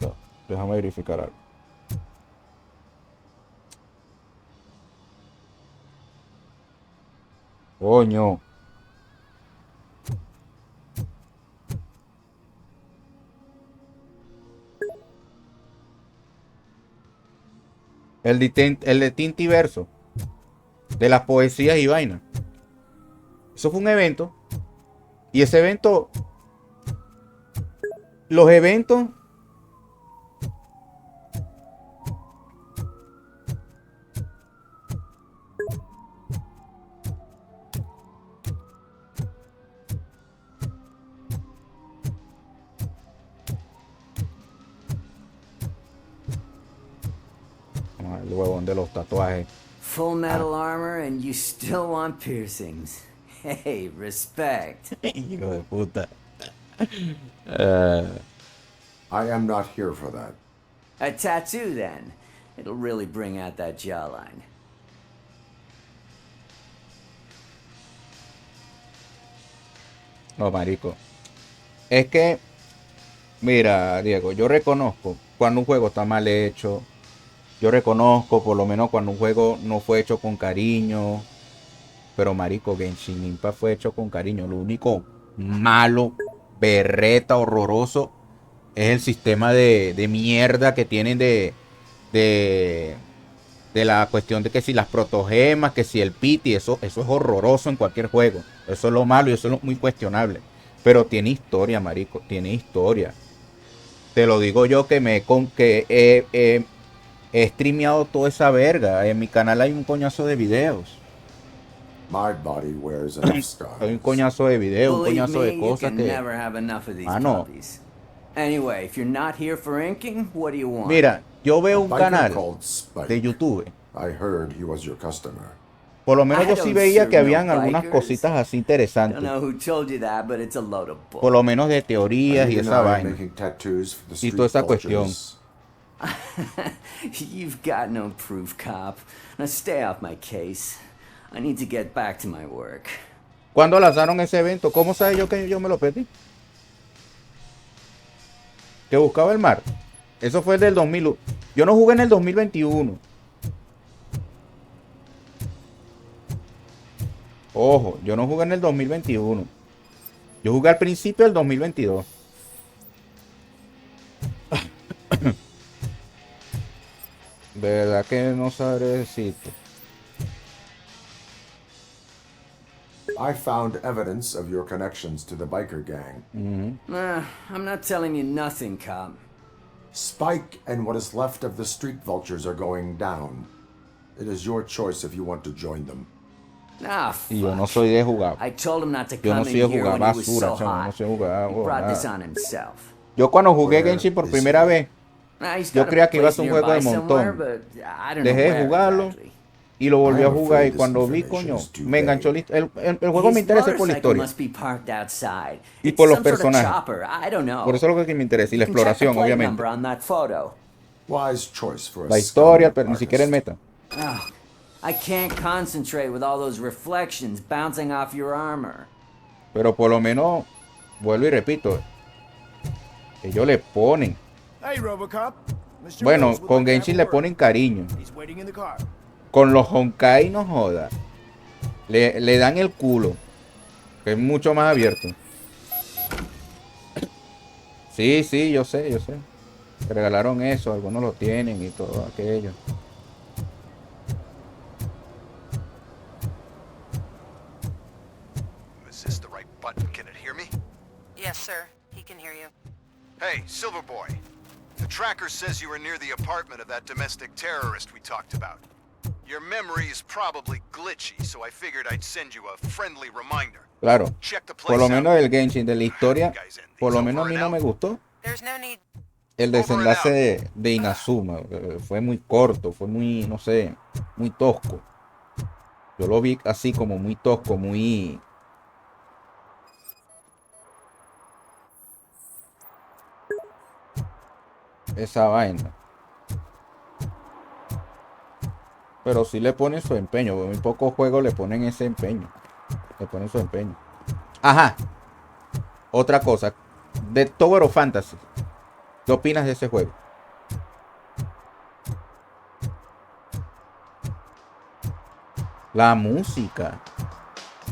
Ya, déjame verificar algo. Coño. El de tinta y verso. De las poesías y vainas. Eso fue un evento. Y ese evento. Los eventos. El huevón de los tatuajes. Full metal armor and you still want piercings. Hey, respect. Hijo de puta. I am not here for that. A tattoo, then. It'll really bring out that jawline. No, marico. Es que, mira, Diego, yo reconozco cuando un juego está mal hecho. Yo reconozco, por lo menos, cuando un juego no fue hecho con cariño. Pero, marico, Genshin Impact fue hecho con cariño. Lo único malo, berreta, horroroso, es el sistema de mierda que tienen de la cuestión de que si las protogemas, que si el piti, eso es horroroso en cualquier juego. Eso es lo malo y eso es lo muy cuestionable. Pero tiene historia, marico, tiene historia. Te lo digo yo que he streameado toda esa verga. En mi canal hay un coñazo de videos. My body wears enough scars. Hay un coñazo de videos, un coñazo de cosas que... no. Anyway, if you're not here for inking, what do you want? Mira, yo veo un canal de YouTube. I heard he was your customer. Por lo menos yo sí veía que habían algunas cositas así interesantes. Por lo menos de teorías y esa vaina. Y toda esa cuestión. You've got no proof, cop. Now stay off my case. I need to get back to my work. ¿Cuándo lanzaron ese evento? ¿Cómo sabes yo que yo me lo perdí? Que buscaba el mar. Eso fue el del 2001. Yo no jugué en el 2021. Ojo, yo no jugué en el 2021. Yo jugué al principio del 2022. De verdad que no sabré decirte. I found evidence of your connections to the biker gang. I'm not telling you nothing, cop. Spike and what is left of the street vultures are going down. It is your choice if you want to join them. Y yo no soy de jugar. Yo no soy de jugar basura, no soy de jugar. Yo cuando jugué Genshin por primera vez, yo creía que iba a ser un juego de montón. Dejé de jugarlo y lo volví a jugar y cuando vi, coño, me enganchó el juego. Me interesa por la historia y por los personajes. Por eso es lo que me interesa y la exploración, obviamente. La historia, pero ni siquiera el meta. I can't concentrate with all those reflections bouncing off your armor. Pero por lo menos, vuelvo y repito, ellos le ponen. Hey, RoboCop. Bueno, con Genshin le ponen cariño. Con los Honkai no joda. Le dan el culo, que es mucho más abierto. Sí, yo sé. Me regalaron eso, algunos lo tienen y todo aquello. Can it hear me? Yes, sir. He can hear you. Hey, Silverboy. The tracker says you were near the apartment of that domestic terrorist we talked about. Your memory is probably glitchy, so I figured I'd send you a friendly reminder. Claro, Check the por place lo out. menos el Genshin de la historia, por lo menos a mí no me gustó. There's no need. El desenlace de Inazuma fue muy corto, fue muy, no sé, muy tosco. Yo lo vi así como muy tosco, muy... Esa vaina. Pero sí le ponen su empeño. Muy pocos juegos le ponen ese empeño. Le ponen su empeño. Ajá. Otra cosa. De Tower of Fantasy. ¿Qué opinas de ese juego? La música.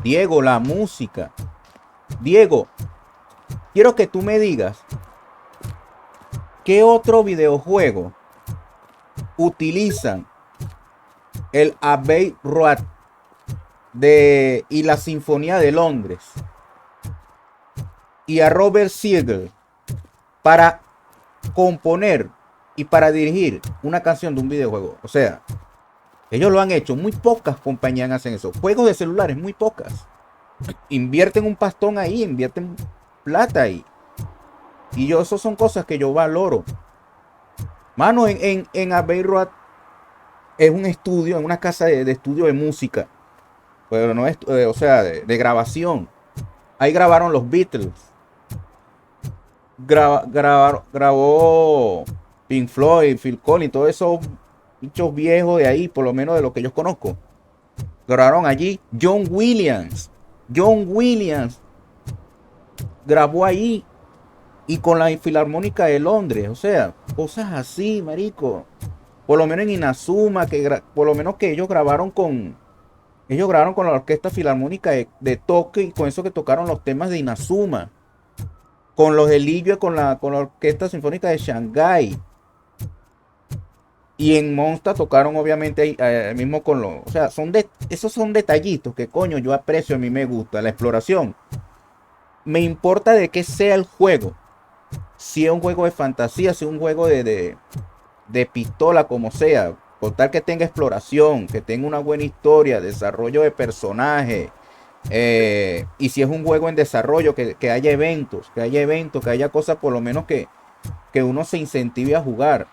Diego, la música. Diego, quiero que tú me digas qué otro videojuego utilizan el Abbey Road y la Sinfonía de Londres y a Robert Siegel para componer y para dirigir una canción de un videojuego. O sea, ellos lo han hecho. Muy pocas compañías hacen eso. Juegos de celulares, muy pocas. Invierten un pastón ahí, invierten plata ahí. Y yo, eso son cosas que yo valoro. Mano, en Abbey Road es un estudio, en una casa de estudio de música. Pero no es, o sea, de grabación. Ahí grabaron los Beatles. Grabó Pink Floyd, Phil Collins, todos esos bichos viejos de ahí, por lo menos de lo que yo conozco. Grabaron allí. John Williams grabó ahí. Y con la Filarmónica de Londres. O sea, cosas así, marico. Por lo menos en Inazuma, por lo menos que ellos grabaron con la Orquesta Filarmónica de Tokio, y con eso que tocaron los temas de Inazuma. Con los de Lillo, con la Orquesta Sinfónica de Shanghái. Y en Monster tocaron obviamente mismo con los... O sea, esos son detallitos que coño yo aprecio, a mí me gusta. La exploración. Me importa de qué sea el juego. Si es un juego de fantasía, si es un juego de pistola, como sea. Por tal que tenga exploración, que tenga una buena historia, desarrollo de personaje. Y si es un juego en desarrollo, que haya eventos, que haya cosas por lo menos que uno se incentive a jugar.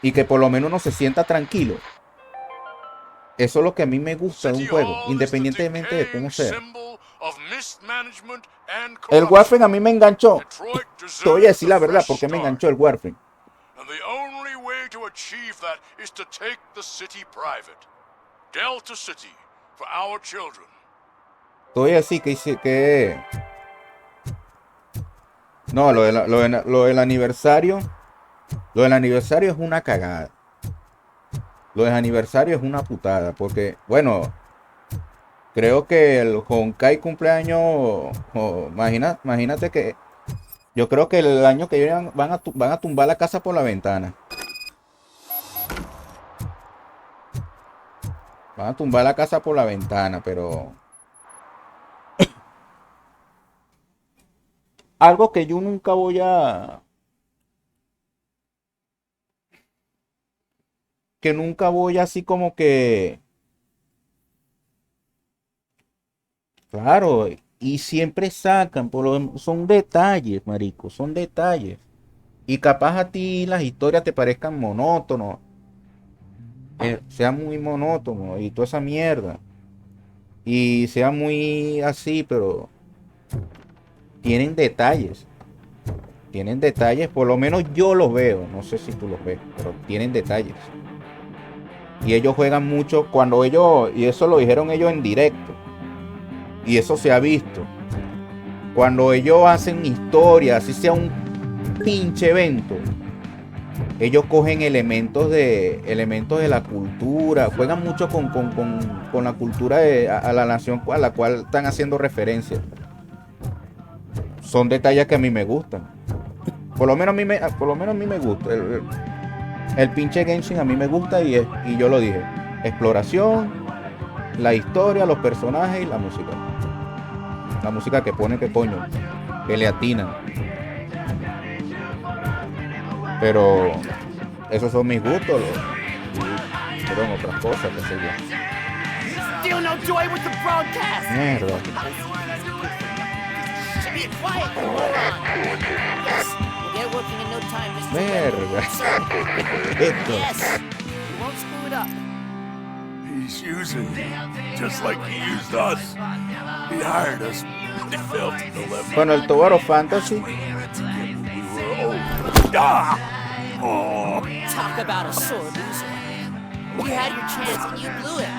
Y que por lo menos uno se sienta tranquilo. Eso es lo que a mí me gusta de un juego, independientemente de cómo sea. El Warframe a mí me enganchó. Te voy a decir la verdad, porque me enganchó el Warframe. And the only way to achieve that is to take the city private. Delta City, for our children. Te voy a decir que... No, lo del aniversario. Lo del aniversario es una cagada. Lo del aniversario es una putada. Porque, bueno, creo que el Honkai cumpleaños. Imagínate que. Yo creo que el año que viene van a tumbar la casa por la ventana. Van a tumbar la casa por la ventana, pero... Algo que yo nunca voy a... Que nunca voy así como que... Claro, y siempre sacan, son detalles, marico, son detalles. Y capaz a ti las historias te parezcan monótonos. Sea muy monótono y toda esa mierda. Y sea muy así, pero... Tienen detalles. Tienen detalles, por lo menos yo los veo. No sé si tú los ves, pero tienen detalles. Y ellos juegan mucho cuando ellos... Y eso lo dijeron ellos en directo. Y eso se ha visto. Cuando ellos hacen historia, así sea un pinche evento, ellos cogen elementos de la cultura. Juegan mucho con la cultura a la nación a la cual están haciendo referencia. Son detalles que a mí me gustan. Por lo menos a mí me gusta. El pinche Genshin a mí me gusta y yo lo dije. Exploración, la historia, los personajes y la música. La música que pone que coño, que le atinan. Pero esos son mis gustos. hicieron otras cosas, qué sé yo. Still no joy with the broadcast. Mierda. Be quiet, moron. Yes, we'll get working in no time, Mr. Verga. Esto. Yes, we won't screw it up. He's using me, just like he used us. He hired us, and he failed to deliver. Bueno, el Tower of Fantasy. Ah! Oh! Talk about a sore loser. You had your chance and you blew it.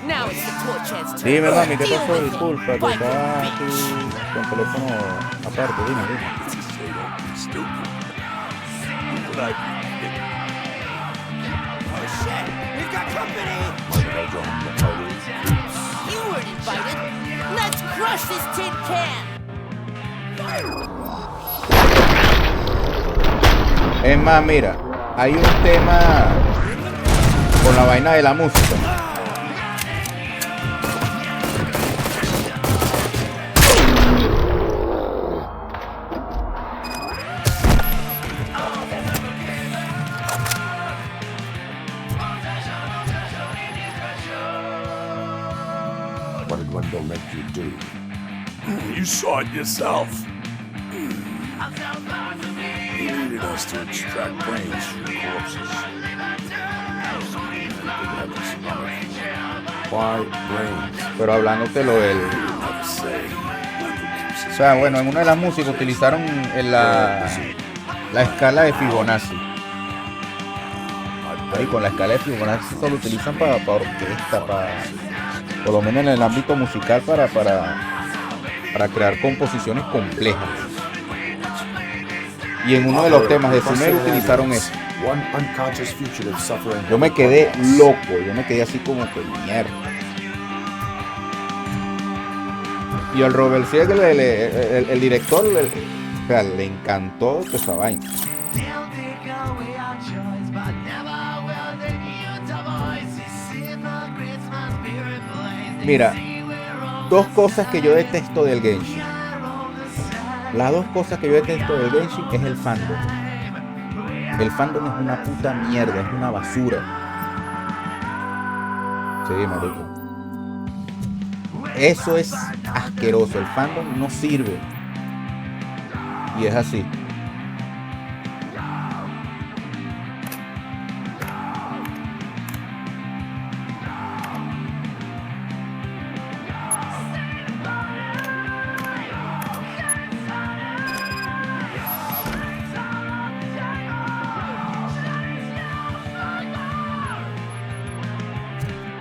Now it's the tour chance to Dime, mami, ¿qué deal pasó? with it, Disculpa, que biker estaba bitch. aquí con teléfono aparte. Dime. Oh shit, we've got company. You weren't invited. Let's crush this tin can. Es más, mira, hay un tema con la vaina de la música. What did Wendell make you do? You saw it yourself. He needed us to extract brains from corpses. Why brains? Pero hablándote lo del... O sea, bueno, en una de las músicas utilizaron la escala de Fibonacci. Ahí con la escala de Fibonacci solo utilizan para orquesta, por lo menos en el ámbito musical, para crear composiciones complejas. Y en uno de los temas de Sumer utilizaron eso. Yo me quedé loco, yo me quedé así como que mierda. Y al Robert Siegel, el director, o sea, le encantó toda esa vaina. Mira, dos cosas que yo detesto del Genshin. Las dos cosas que yo detesto del Genshin es el fandom. El fandom es una puta mierda, es una basura. Sí, marico. Eso es asqueroso. El fandom no sirve. Y es así.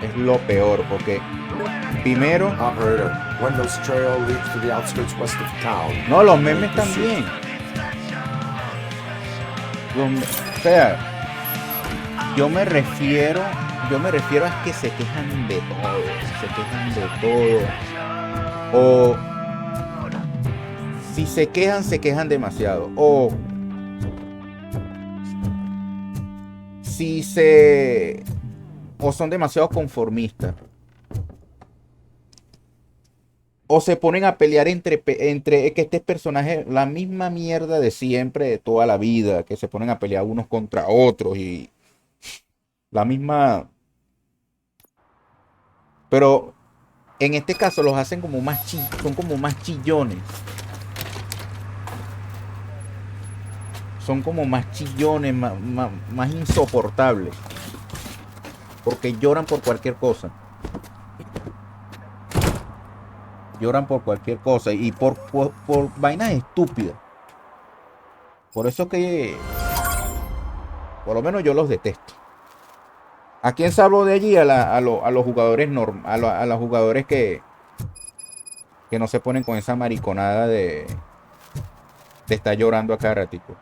Es lo peor, porque primero... Operator, Wendell's trail leads to the outskirts west of town. No, los memes también. O sea, yo me refiero a que se quejan de todo. O si se quejan demasiado. O o son demasiado conformistas. O se ponen a pelear entre que este personaje, la misma mierda de siempre, de toda la vida, que se ponen a pelear unos contra otros y la misma. Pero en este caso los hacen como son como más chillones. Son como más chillones, más insoportables. Porque lloran por cualquier cosa. Lloran por cualquier cosa y por vainas estúpidas. Por eso que por lo menos yo los detesto. ¿A quién salvo de allí? A los jugadores a los jugadores que no se ponen con esa mariconada de estar llorando a cada ratito.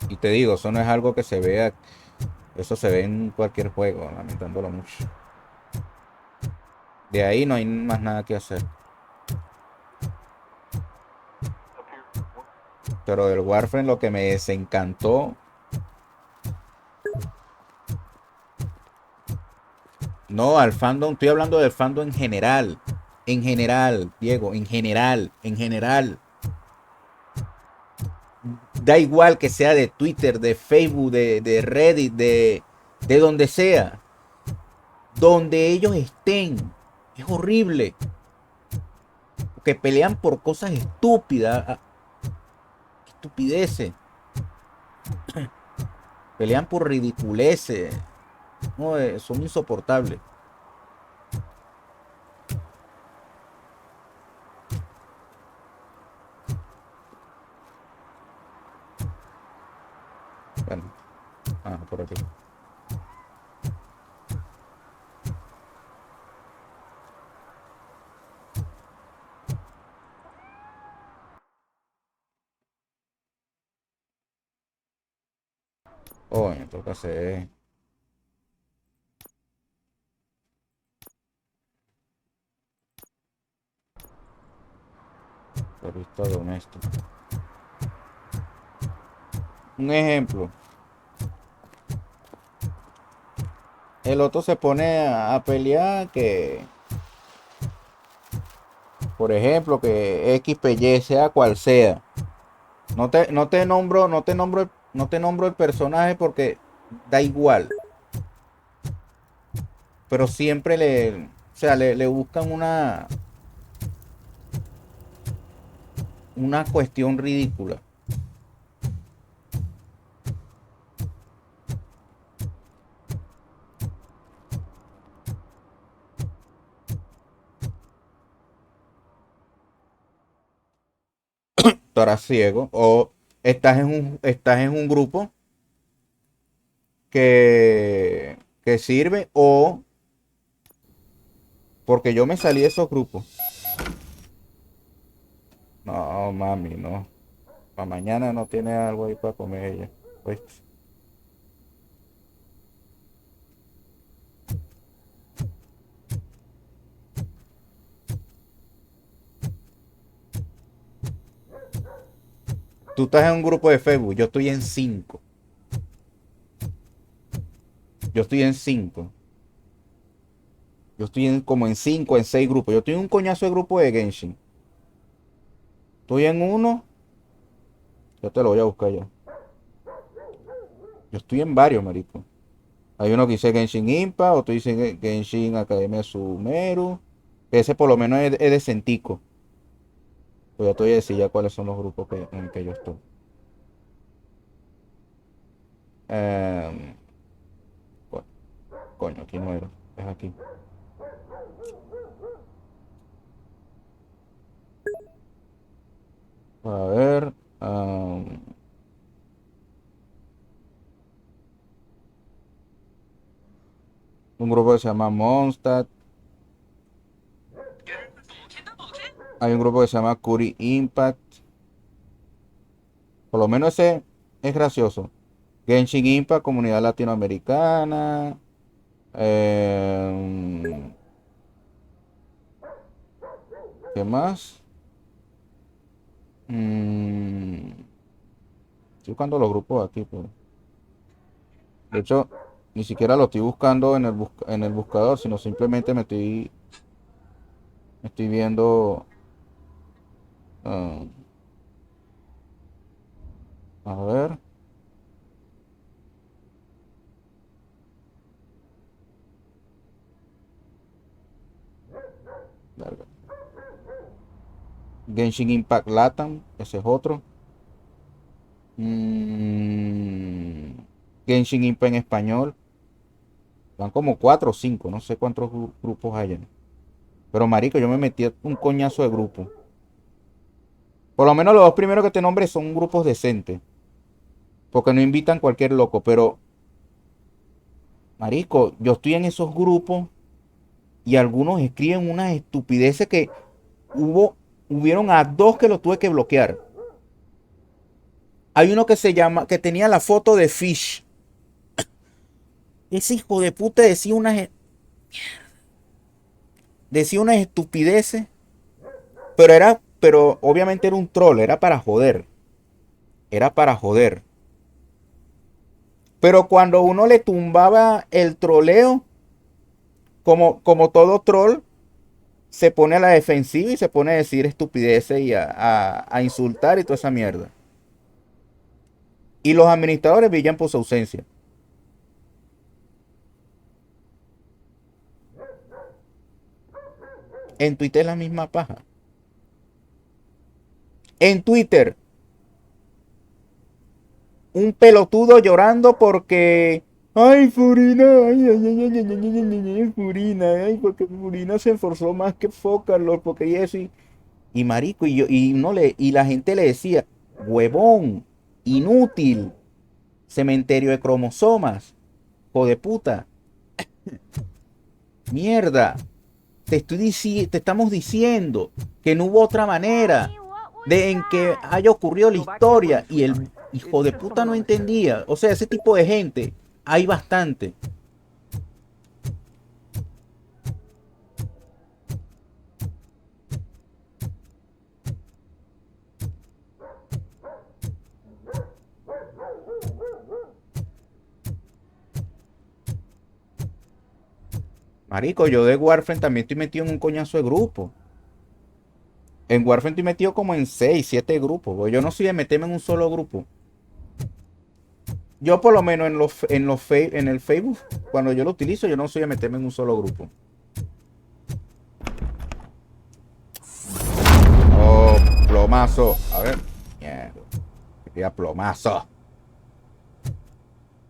Y te digo, eso no es algo que se vea. Eso se ve en cualquier juego, lamentándolo mucho. De ahí no hay más nada que hacer. Pero del Warframe lo que me desencantó. No, al fandom, estoy hablando del fandom en general. En general, Diego, en general. Da igual que sea de Twitter, de Facebook, de Reddit, de de donde sea, donde ellos estén. Es horrible. Que pelean por cosas estúpidas, estupideces. Pelean por ridiculeces. No, son insoportables. Bueno, por aquí. Oh, me toca hacer revista doméstica. Un ejemplo. El otro se pone a pelear que, por ejemplo, que X, Y, sea cual sea. No te nombro el personaje porque da igual. Pero siempre o sea, le buscan una cuestión ridícula. Estarás ciego o estás en un grupo que sirve o porque yo me salí de esos grupos. No, mami, no. Para mañana no tiene algo ahí para comer ella. Pues, tú estás en un grupo de Facebook, yo estoy en 5. Yo estoy en 5. Yo estoy como en 5, en 6 grupos. Yo estoy en un coñazo de grupo de Genshin. Estoy en uno. Yo te lo voy a buscar ya. Yo estoy en varios, marico. Hay uno que dice Genshin Impact, otro dice Genshin Academia Sumeru. Que ese por lo menos es decentico. Pues ya te voy a decir ya cuáles son los grupos en que yo estoy. Em, coño, aquí no era. Es aquí. A ver. Un grupo que se llama Mondstadt. Hay un grupo que se llama Curi Impact. Por lo menos ese es gracioso. Genshin Impact, comunidad latinoamericana. ¿Qué más? Estoy buscando los grupos aquí, pues. De hecho, ni siquiera lo estoy buscando en el buscador, sino simplemente me estoy viendo. ah, a ver. Verga. Genshin Impact Latam, ese es otro. Genshin Impact en español. Van como 4 o 5, no sé cuántos grupos hayan. Pero marico, yo me metí a un coñazo de grupo. Por lo menos los dos primeros que te nombré son grupos decentes. Porque no invitan cualquier loco. Pero, marico, yo estoy en esos grupos y algunos escriben unas estupideces que hubieron a 2 que los tuve que bloquear. Hay uno que se llama, que tenía la foto de Fish. Ese hijo de puta decía unas estupideces. Pero obviamente era un troll, era para joder. Era para joder. Pero cuando uno le tumbaba el troleo, como todo troll, se pone a la defensiva y se pone a decir estupideces y a insultar y toda esa mierda. Y los administradores brillan por su ausencia. En Twitter es la misma paja. En Twitter, un pelotudo llorando porque... Ay, Furina, ay, ay, ay, ay, ay, ay, ay, ay, Furina, ay, porque Furina se esforzó más que Focalor, porque y eso, y marico, y la gente le decía, huevón, inútil, cementerio de cromosomas, hijo de puta, mierda, te estamos diciendo que no hubo otra manera de en que haya ocurrido la historia y el hijo de puta no entendía. O sea, ese tipo de gente hay bastante. Marico, yo de Warframe también estoy metido en un coñazo de grupo. En Warframe estoy metido como en 6 7 grupos. Yo no soy de meterme en un solo grupo. Yo por lo menos en el Facebook, cuando yo lo utilizo, yo no soy de meterme en un solo grupo. Oh, plomazo. A ver. Mierda. Quería plomazo.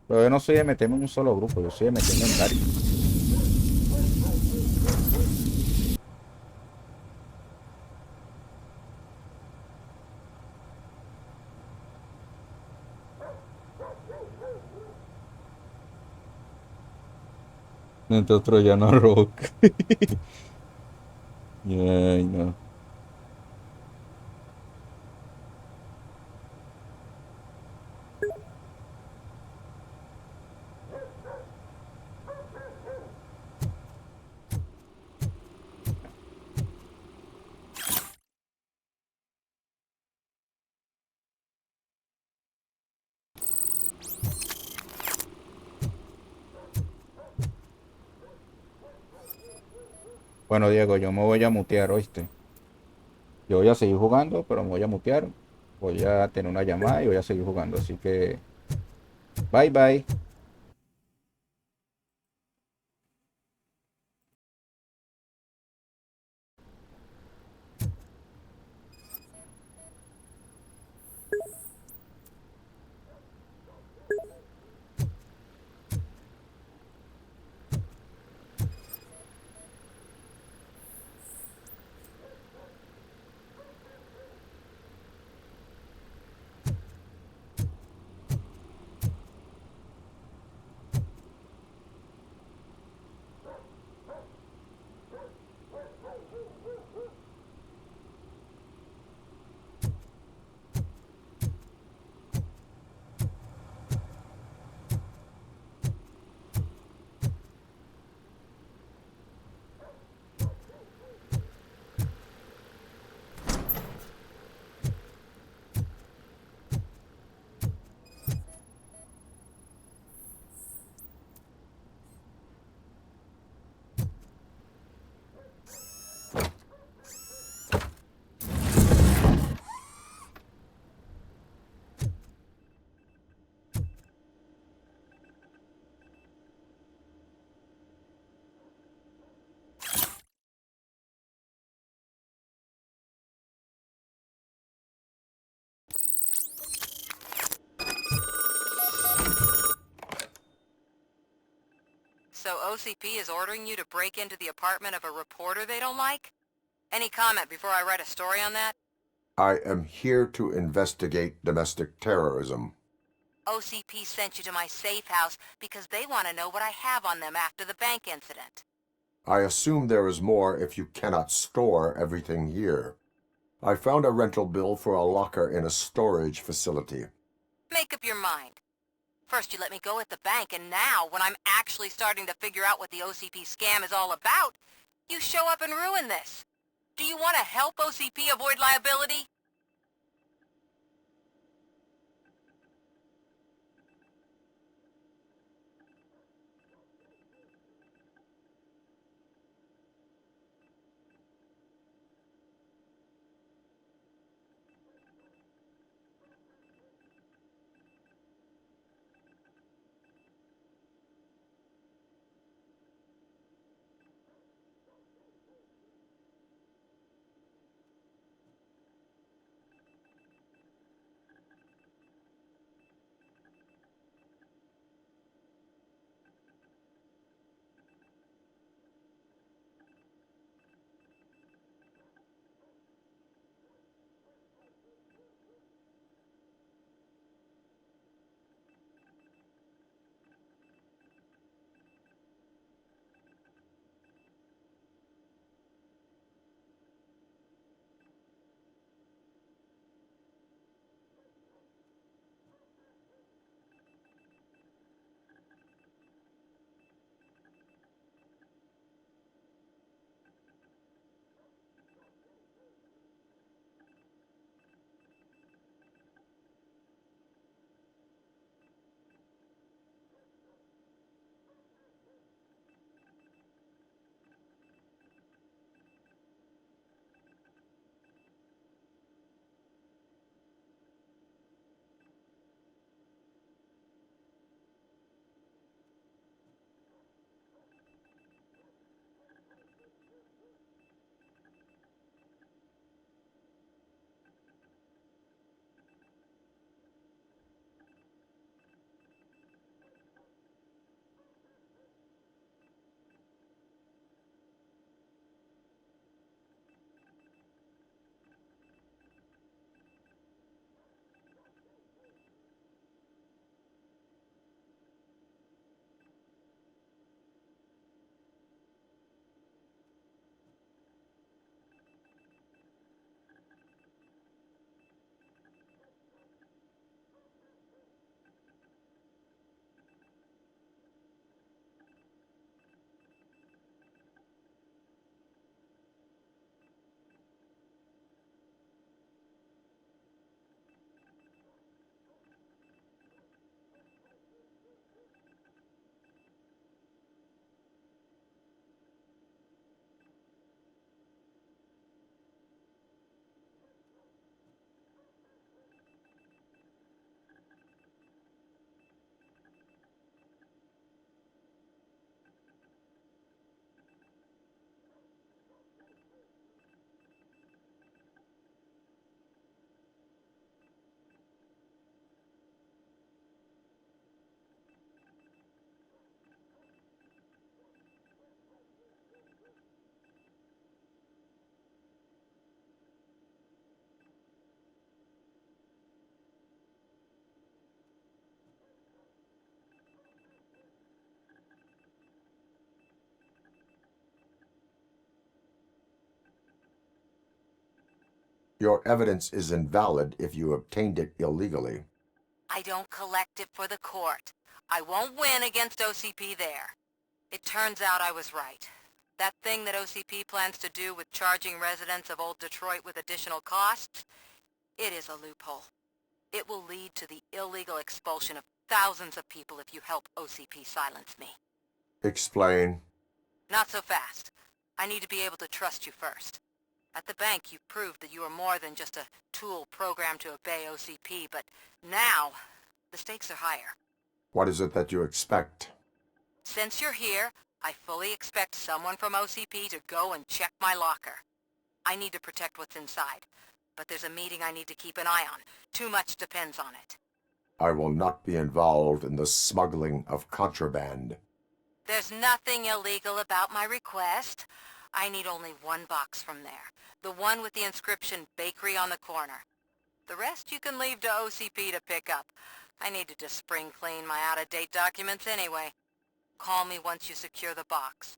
Pero yo no soy de meterme en un solo grupo, yo soy de meterme en varios. Nosotros ya no rock. Ay, no. Bueno, Diego, yo me voy a mutear, ¿oíste? Yo voy a seguir jugando, pero me voy a mutear. Voy a tener una llamada y voy a seguir jugando. Así que, bye bye. So OCP is ordering you to break into the apartment of a reporter they don't like? Any comment before I write a story on that? I am here to investigate domestic terrorism. OCP sent you to my safe house because they want to know what I have on them after the bank incident. I assume there is more if you cannot store everything here. I found a rental bill for a locker in a storage facility. Make up your mind. First you let me go at the bank, and now, when I'm actually starting to figure out what the OCP scam is all about, you show up and ruin this. Do you want to help OCP avoid liability? Your evidence is invalid if you obtained it illegally. I don't collect it for the court. I won't win against OCP there. It turns out I was right. That thing that OCP plans to do with charging residents of Old Detroit with additional costs, it is a loophole. It will lead to the illegal expulsion of thousands of people if you help OCP silence me. Explain. Not so fast. I need to be able to trust you first. At the bank, you proved that you are more than just a tool programmed to obey OCP, but now, the stakes are higher. What is it that you expect? Since you're here, I fully expect someone from OCP to go and check my locker. I need to protect what's inside, but there's a meeting I need to keep an eye on. Too much depends on it. I will not be involved in the smuggling of contraband. There's nothing illegal about my request. I need only one box from there. The one with the inscription Bakery on the corner. The rest you can leave to OCP to pick up. I needed to spring clean my out-of-date documents anyway. Call me once you secure the box.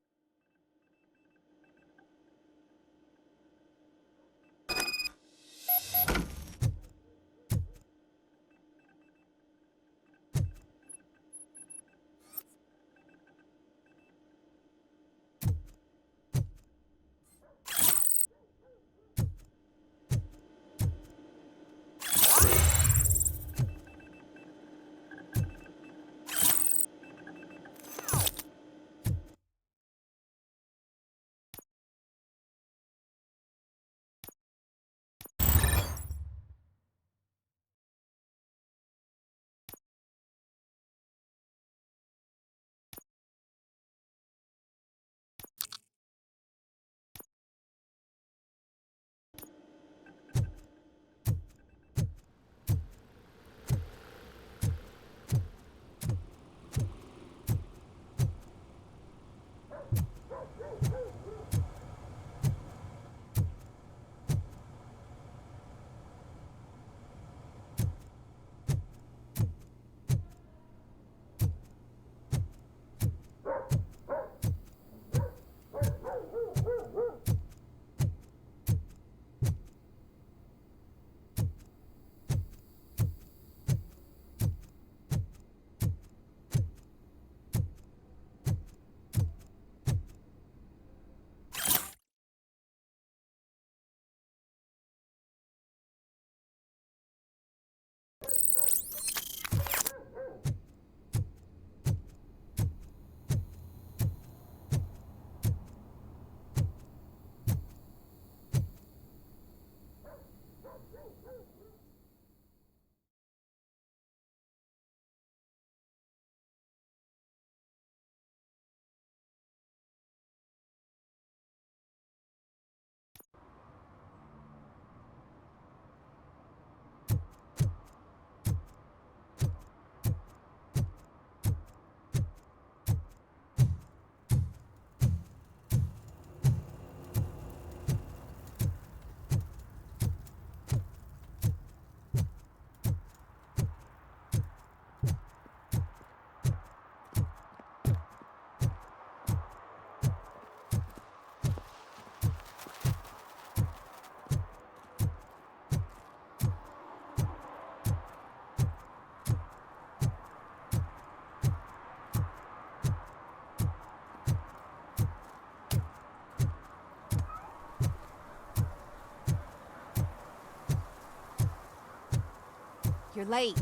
You're late.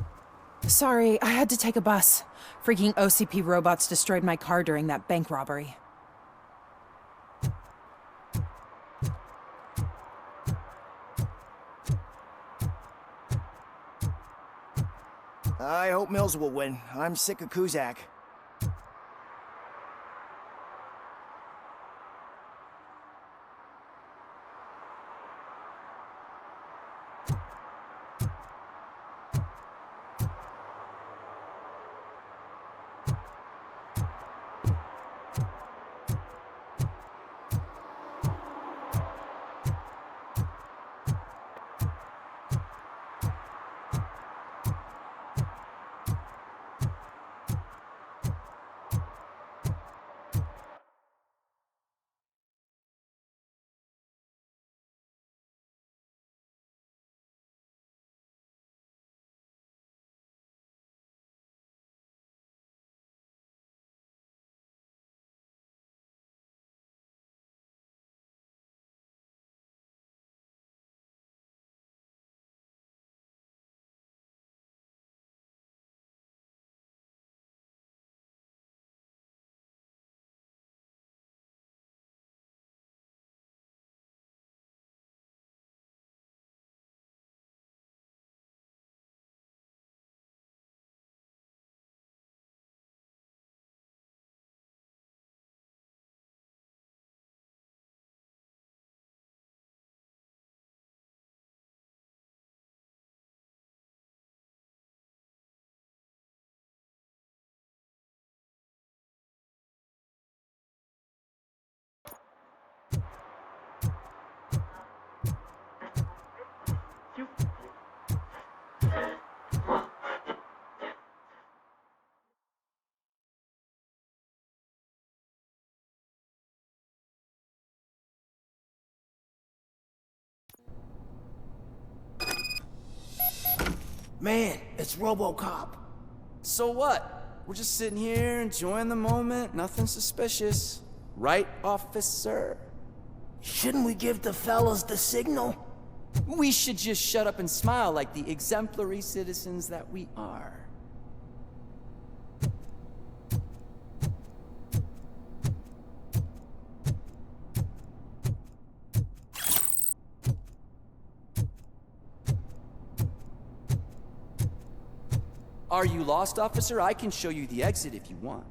Sorry, I had to take a bus. Freaking OCP robots destroyed my car during that bank robbery. I hope Mills will win. I'm sick of Kuzak. Man, it's RoboCop. So what? We're just sitting here enjoying the moment, nothing suspicious. Right, officer? Shouldn't we give the fellas the signal? We should just shut up and smile like the exemplary citizens that we are. Are you lost, officer? I can show you the exit if you want.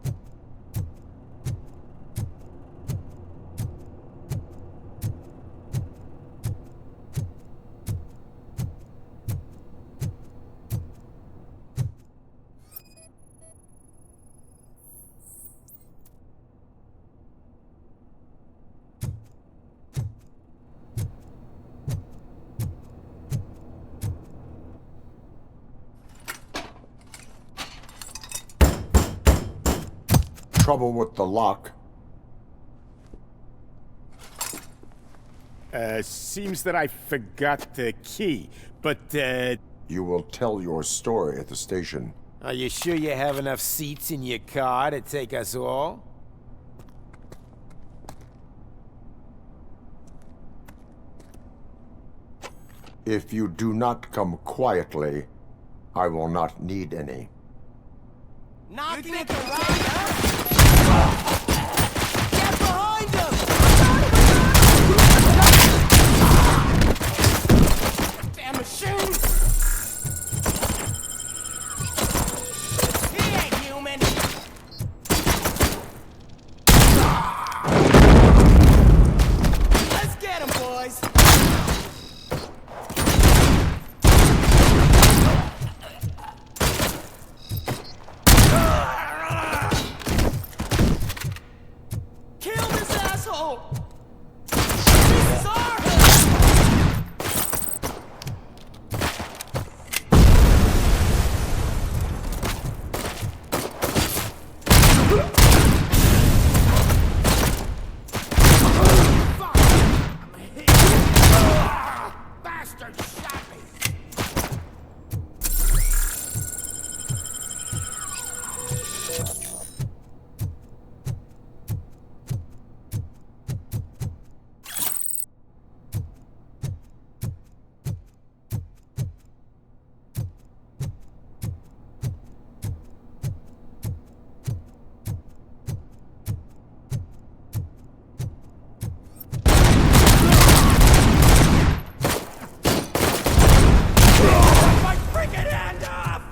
Trouble with the lock. Seems that I forgot the key, but, You will tell your story at the station. Are you sure you have enough seats in your car to take us all? If you do not come quietly, I will not need any. Knocking at the right, Get behind him! Damn machine! He ain't human! Let's get him, boys! Kill this asshole! This is our bastard shot me! My freaking hand off!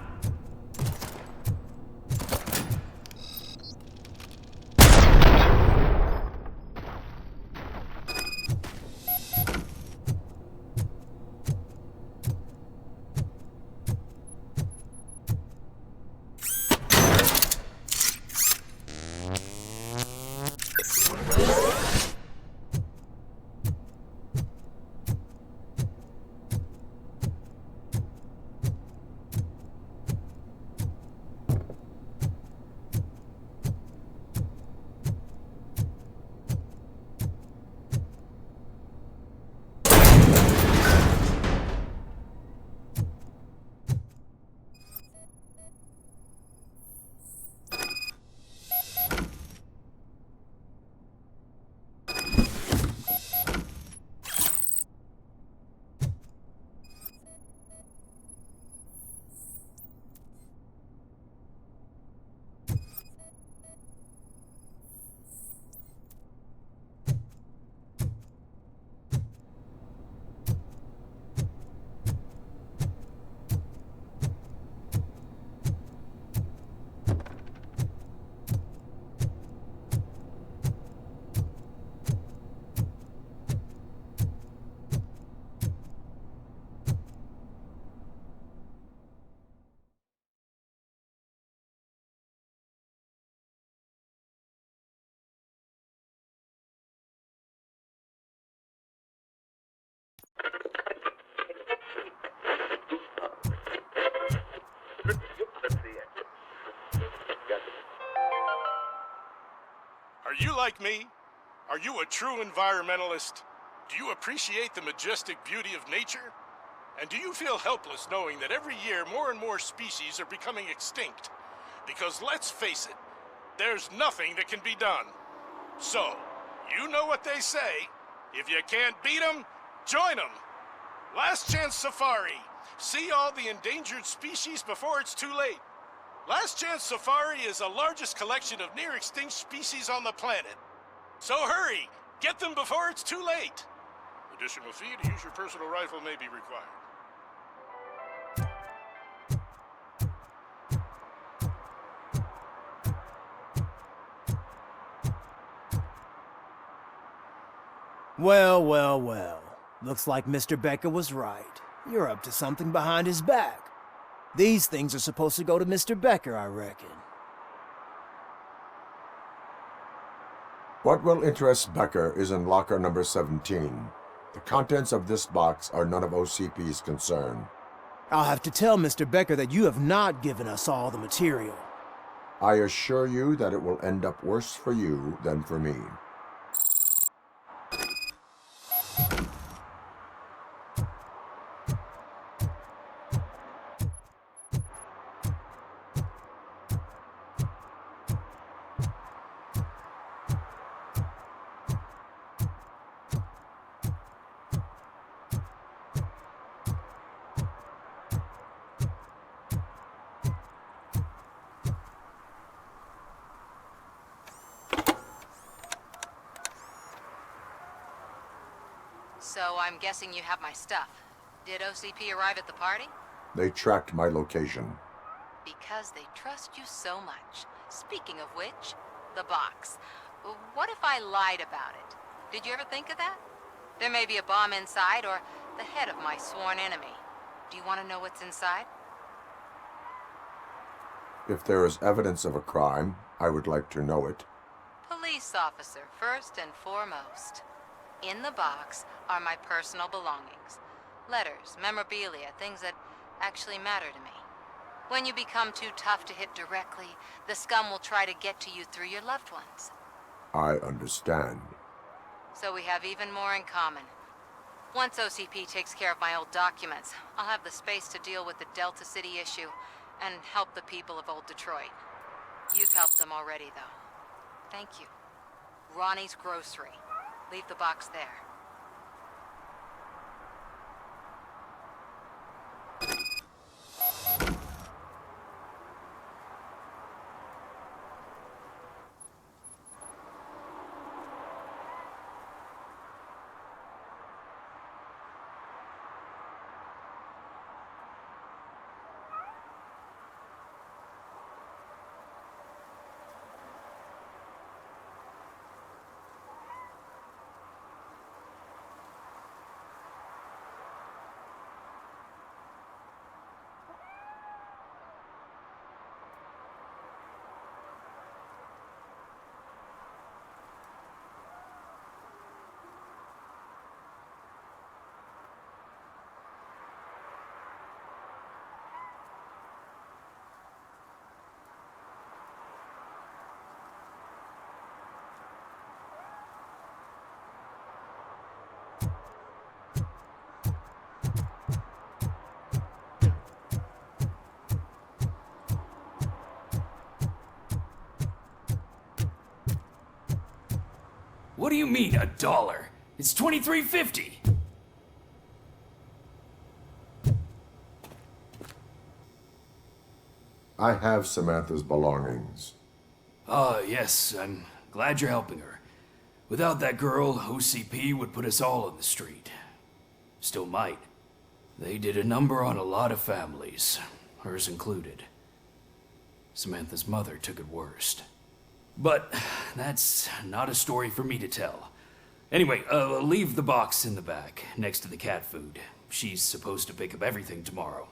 Are you like me? Are you a true environmentalist? Do you appreciate the majestic beauty of nature? And do you feel helpless knowing that every year more and more species are becoming extinct? Because let's face it, there's nothing that can be done. So, you know what they say. If you can't beat them, join them. Last Chance Safari. See all the endangered species before it's too late. Last Chance Safari is the largest collection of near-extinct species on the planet. So hurry! Get them before it's too late! Additional fee to use your personal rifle may be required. Well, well, well. Looks like Mr. Becker was right. You're up to something behind his back. These things are supposed to go to Mr. Becker, I reckon. What will interest Becker is in locker number 17. The contents of this box are none of OCP's concern. I'll have to tell Mr. Becker that you have not given us all the material. I assure you that it will end up worse for you than for me. So I'm guessing you have my stuff. Did OCP arrive at the party? They tracked my location. Because they trust you so much. Speaking of which, the box. What if I lied about it? Did you ever think of that? There may be a bomb inside or the head of my sworn enemy. Do you want to know what's inside? If there is evidence of a crime, I would like to know it. Police officer, first and foremost. In the box are my personal belongings. Letters, memorabilia, things that actually matter to me. When you become too tough to hit directly, the scum will try to get to you through your loved ones. I understand. So we have even more in common. Once OCP takes care of my old documents, I'll have the space to deal with the Delta City issue and help the people of Old Detroit. You've helped them already, though. Thank you. Ronnie's Grocery. Leave the box there. What do you mean, $1? It's $23.50. I have Samantha's belongings. Ah, yes, I'm glad you're helping her. Without that girl, OCP would put us all on the street. Still might. They did a number on a lot of families, hers included. Samantha's mother took it worst. But that's not a story for me to tell. Anyway, leave the box in the back, next to the cat food. She's supposed to pick up everything tomorrow.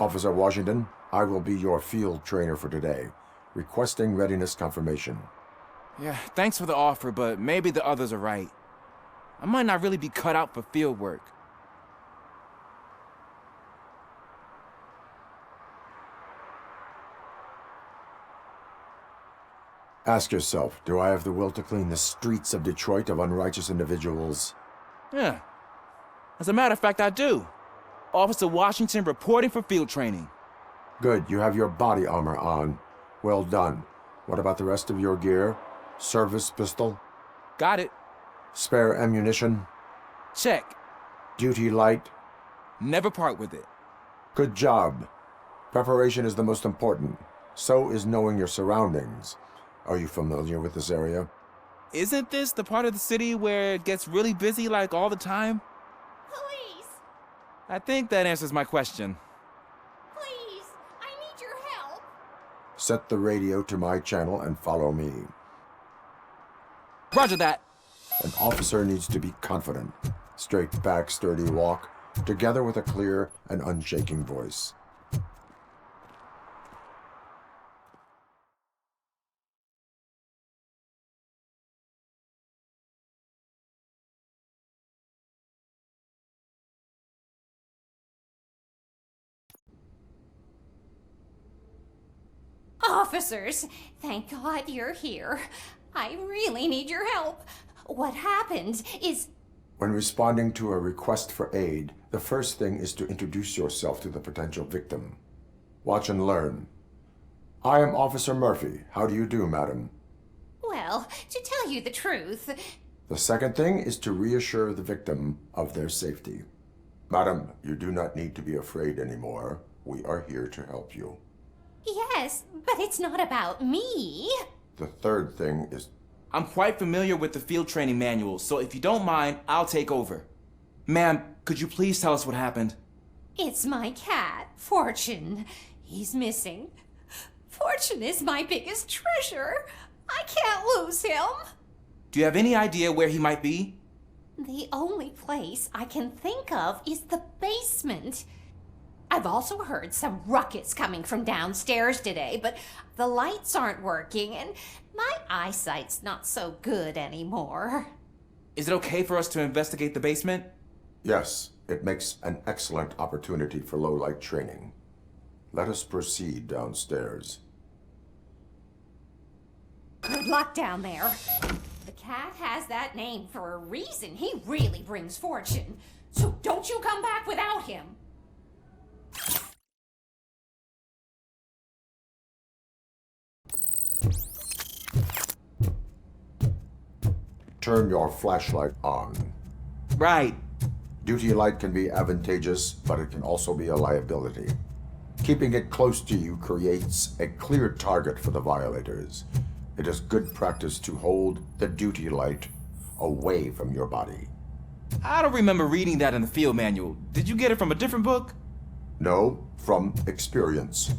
Officer Washington, I will be your field trainer for today. Requesting readiness confirmation. Yeah, thanks for the offer, but maybe the others are right. I might not really be cut out for field work. Ask yourself, do I have the will to clean the streets of Detroit of unrighteous individuals? Yeah. As a matter of fact, I do. Officer Washington reporting for field training. Good, you have your body armor on. Well done. What about the rest of your gear? Service pistol? Got it. Spare ammunition? Check. Duty light? Never part with it. Good job. Preparation is the most important. So is knowing your surroundings. Are you familiar with this area? Isn't this the part of the city where it gets really busy like all the time? Please, I think that answers my question. please, I need your help. Set the radio to my channel and follow me. Roger that. An officer needs to be confident. Straight back, sturdy walk, together with a clear and unshaking voice. Officers, thank God you're here. I really need your help. What happened is... When responding to a request for aid, the first thing is to introduce yourself to the potential victim. Watch and learn. I am Officer Murphy. How do you do, madam? Well, to tell you the truth... The second thing is to reassure the victim of their safety. Madam, you do not need to be afraid anymore. We are here to help you. Yes, but it's not about me. The third thing is... I'm quite familiar with the field training manual, so if you don't mind, I'll take over. Ma'am, could you please tell us what happened? It's my cat, Fortune. He's missing. Fortune is my biggest treasure. I can't lose him. Do you have any idea where he might be? The only place I can think of is the basement. I've also heard some ruckus coming from downstairs today, but the lights aren't working and my eyesight's not so good anymore. Is it okay for us to investigate the basement? Yes, it makes an excellent opportunity for low-light training. Let us proceed downstairs. Good luck down there. The cat has that name for a reason. He really brings fortune. So don't you come back without him. Turn your flashlight on. Right. Duty light can be advantageous, but it can also be a liability. Keeping it close to you creates a clear target for the violators. It is good practice to hold the duty light away from your body. I don't remember reading that in the field manual. Did you get it from a different book? No, from experience.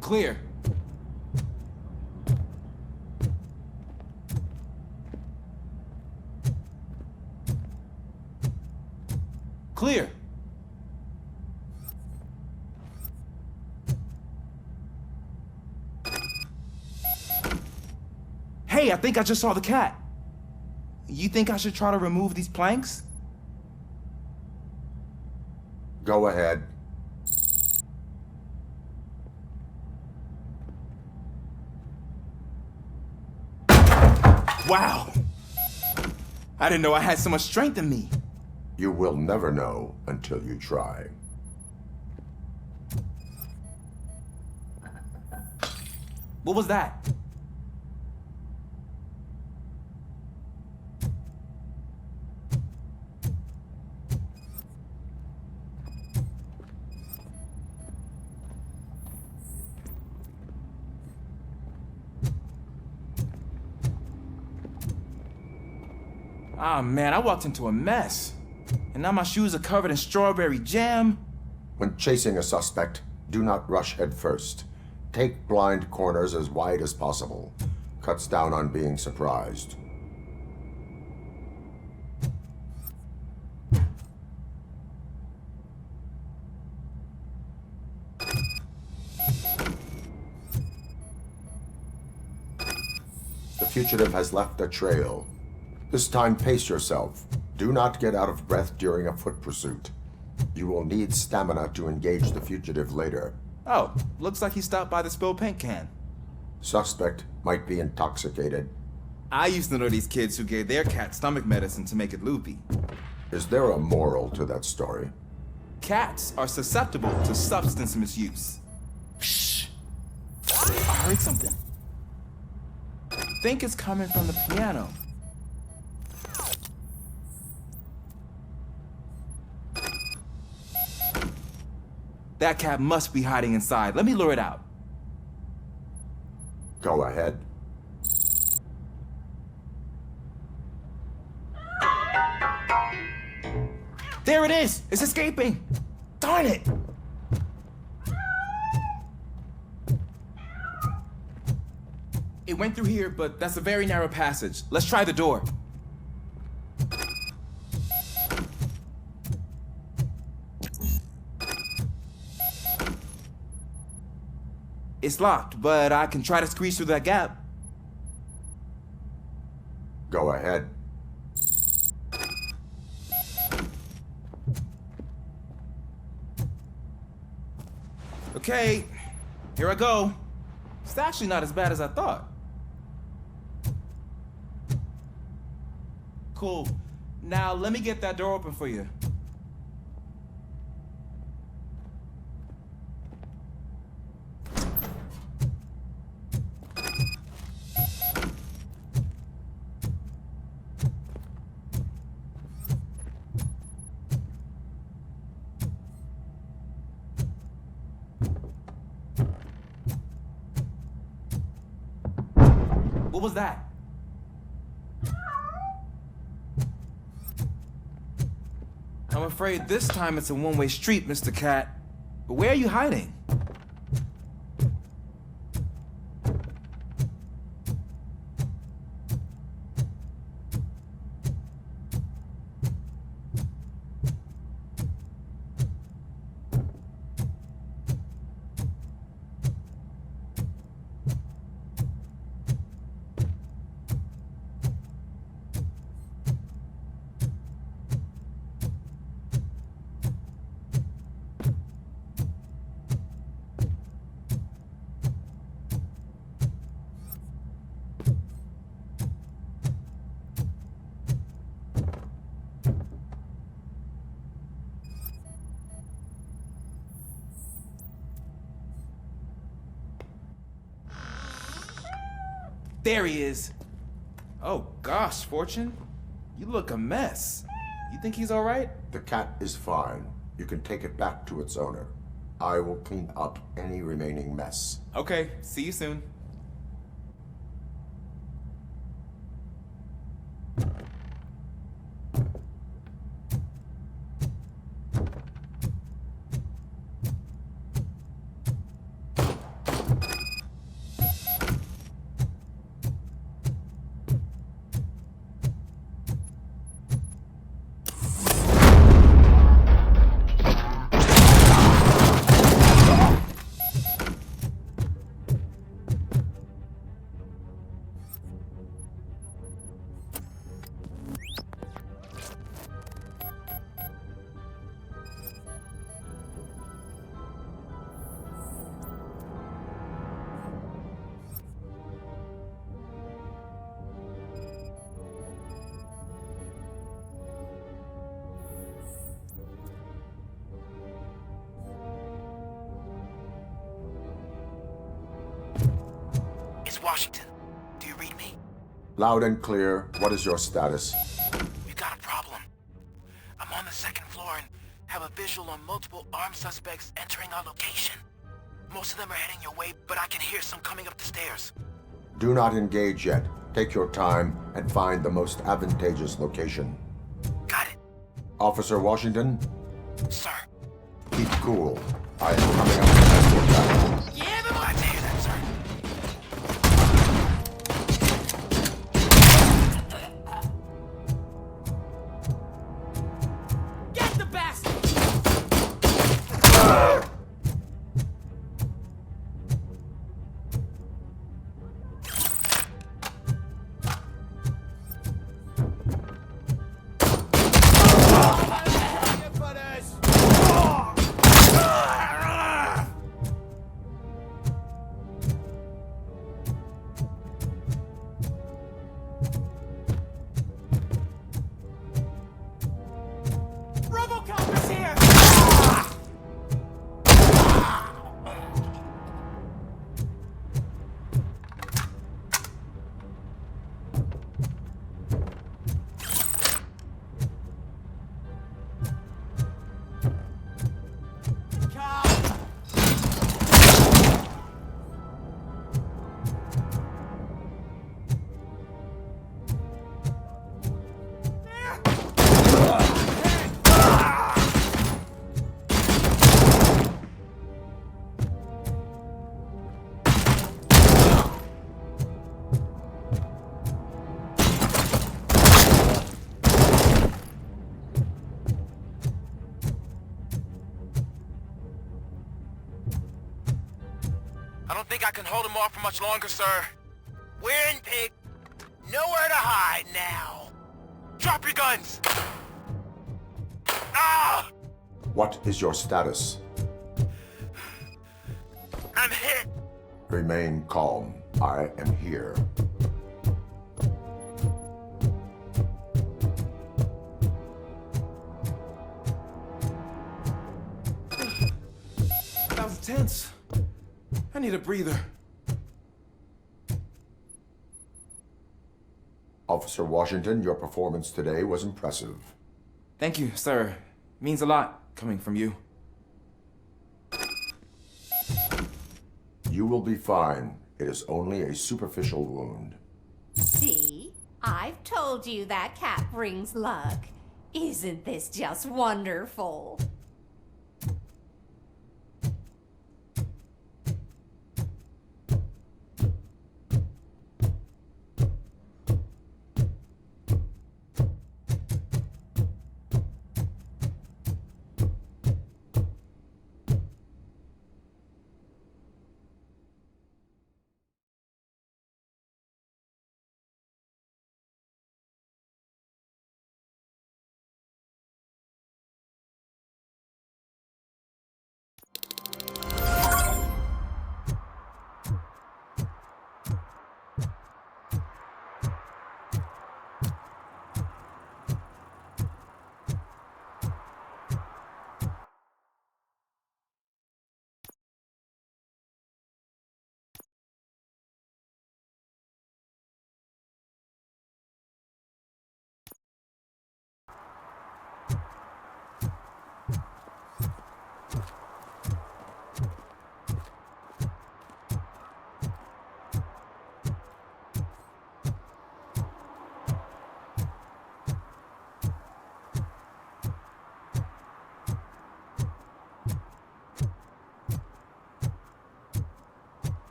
Clear. Clear. Hey, I think I just saw the cat. You think I should try to remove these planks? Go ahead. Wow. I didn't know I had so much strength in me. You will never know until you try. What was that? Ah, man, I walked into a mess. And now my shoes are covered in strawberry jam. When chasing a suspect, do not rush head first. Take blind corners as wide as possible. Cuts down on being surprised. The fugitive has left a trail. This time, pace yourself. Do not get out of breath during a foot pursuit. You will need stamina to engage the fugitive later. Oh, looks like he stopped by the spilled paint can. Suspect might be intoxicated. I used to know these kids who gave their cat stomach medicine to make it loopy. Is there a moral to that story? Cats are susceptible to substance misuse. Shh! I heard something. Think it's coming from the piano. That cat must be hiding inside. Let me lure it out. Go ahead. There it is! It's escaping! Darn it! It went through here, but that's a very narrow passage. Let's try the door. It's locked, but I can try to squeeze through that gap. Go ahead. Okay, here I go. It's actually not as bad as I thought. Cool. Now let me get that door open for you. What was that? I'm afraid this time it's a one-way street, Mr. Cat. But where are you hiding? There he is. Oh gosh, Fortune. You look a mess. You think he's all right? The cat is fine. You can take it back to its owner. I will clean up any remaining mess. Okay, see you soon. Washington, do you read me? Loud and clear. What is your status? We've got a problem. I'm on the second floor and have a visual on multiple armed suspects entering our location. Most of them are heading your way, but I can hear some coming up the stairs. Do not engage yet. Take your time and find the most advantageous location. Got it. Officer Washington, Sir. keep cool. I am coming up to escort back. Yeah, but glad to hear that, sir. Get the bastard! RoboCop is here! I don't think I can hold him off for much longer, sir. We're in, pig. Nowhere to hide now. Drop your guns! Ah! What is your status? I'm hit. Remain calm. I am here. That was tense. I need a breather. Officer Washington, your performance today was impressive. Thank you, sir. Means a lot coming from you. You will be fine. It is only a superficial wound. See? I've told you that cat brings luck. Isn't this just wonderful?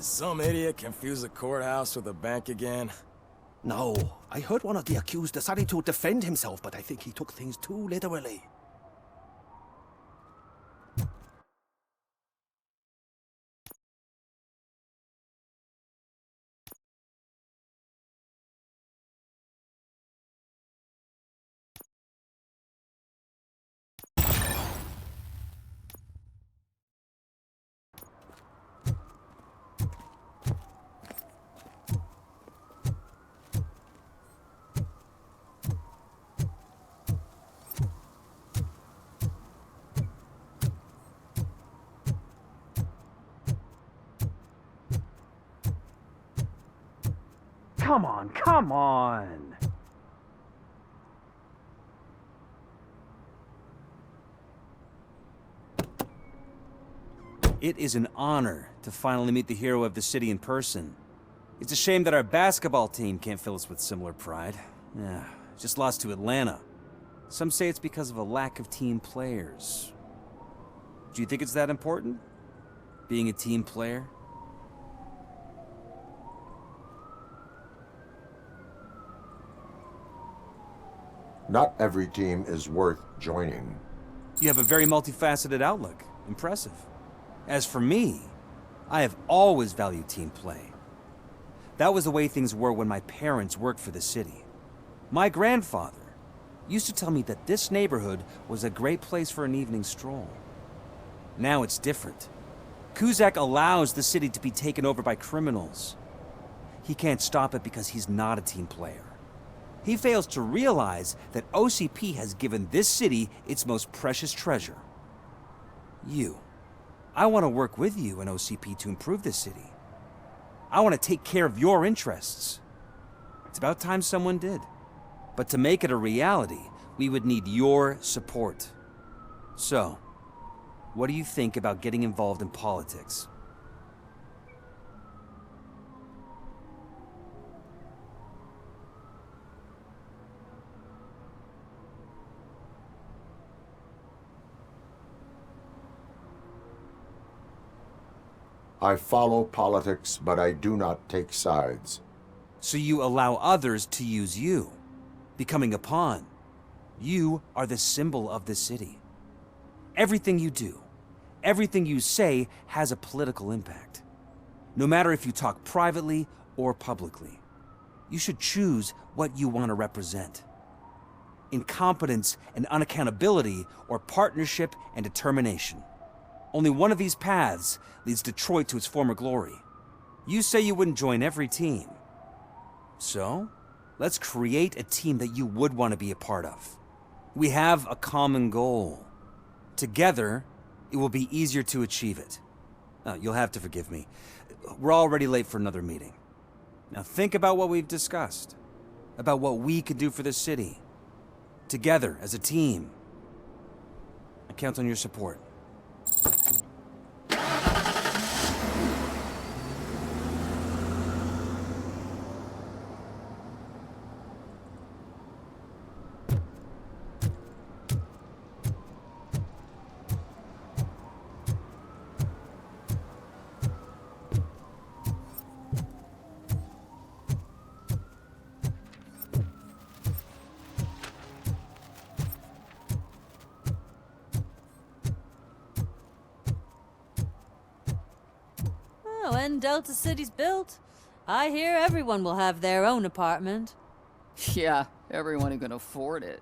Some idiot confuse the courthouse with a bank again? No, I heard one of the accused deciding to defend himself, but I think he took things too literally. Come on, come on! It is an honor to finally meet the hero of the city in person. It's a shame that our basketball team can't fill us with similar pride. Yeah, just lost to Atlanta. Some say it's because of a lack of team players. Do you think it's that important? Being a team player? Not every team is worth joining. You have a very multifaceted outlook. Impressive. As for me, I have always valued team play. That was the way things were when my parents worked for the city. My grandfather used to tell me that this neighborhood was a great place for an evening stroll. Now it's different. Cusack allows the city to be taken over by criminals. He can't stop it because he's not a team player. He fails to realize that OCP has given this city its most precious treasure. You. I want to work with you and OCP to improve this city. I want to take care of your interests. It's about time someone did. But to make it a reality, we would need your support. So, what do you think about getting involved in politics? I follow politics, but I do not take sides. So you allow others to use you, becoming a pawn. You are the symbol of the city. Everything you do, everything you say has a political impact. No matter if you talk privately or publicly. You should choose what you want to represent. Incompetence and unaccountability, or partnership and determination. Only one of these paths leads Detroit to its former glory. You say you wouldn't join every team. So, let's create a team that you would want to be a part of. We have a common goal. Together, it will be easier to achieve it. You'll have to forgive me. We're already late for another meeting. Now think about what we've discussed. About what we could do for this city. Together, as a team. I count on your support. When Delta City's built, I hear everyone will have their own apartment. Yeah, everyone who can afford it.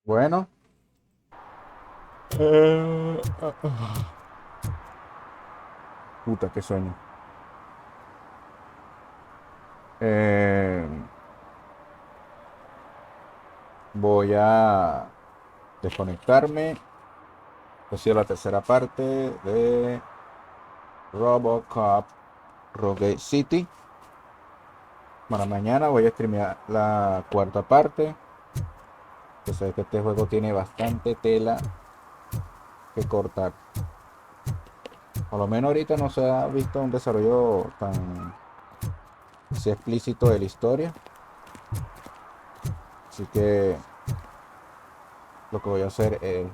Bueno. Puta, qué sueño. Voy a desconectarme. Esta ha sido la tercera parte de RoboCop Rogue City. Para mañana voy a streamear la cuarta parte. Yo sé que este juego tiene bastante tela que cortar. Por lo menos ahorita no se ha visto un desarrollo tan así explícito de la historia. Así que lo que voy a hacer es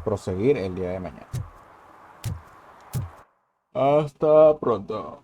proseguir el día de mañana. Hasta pronto.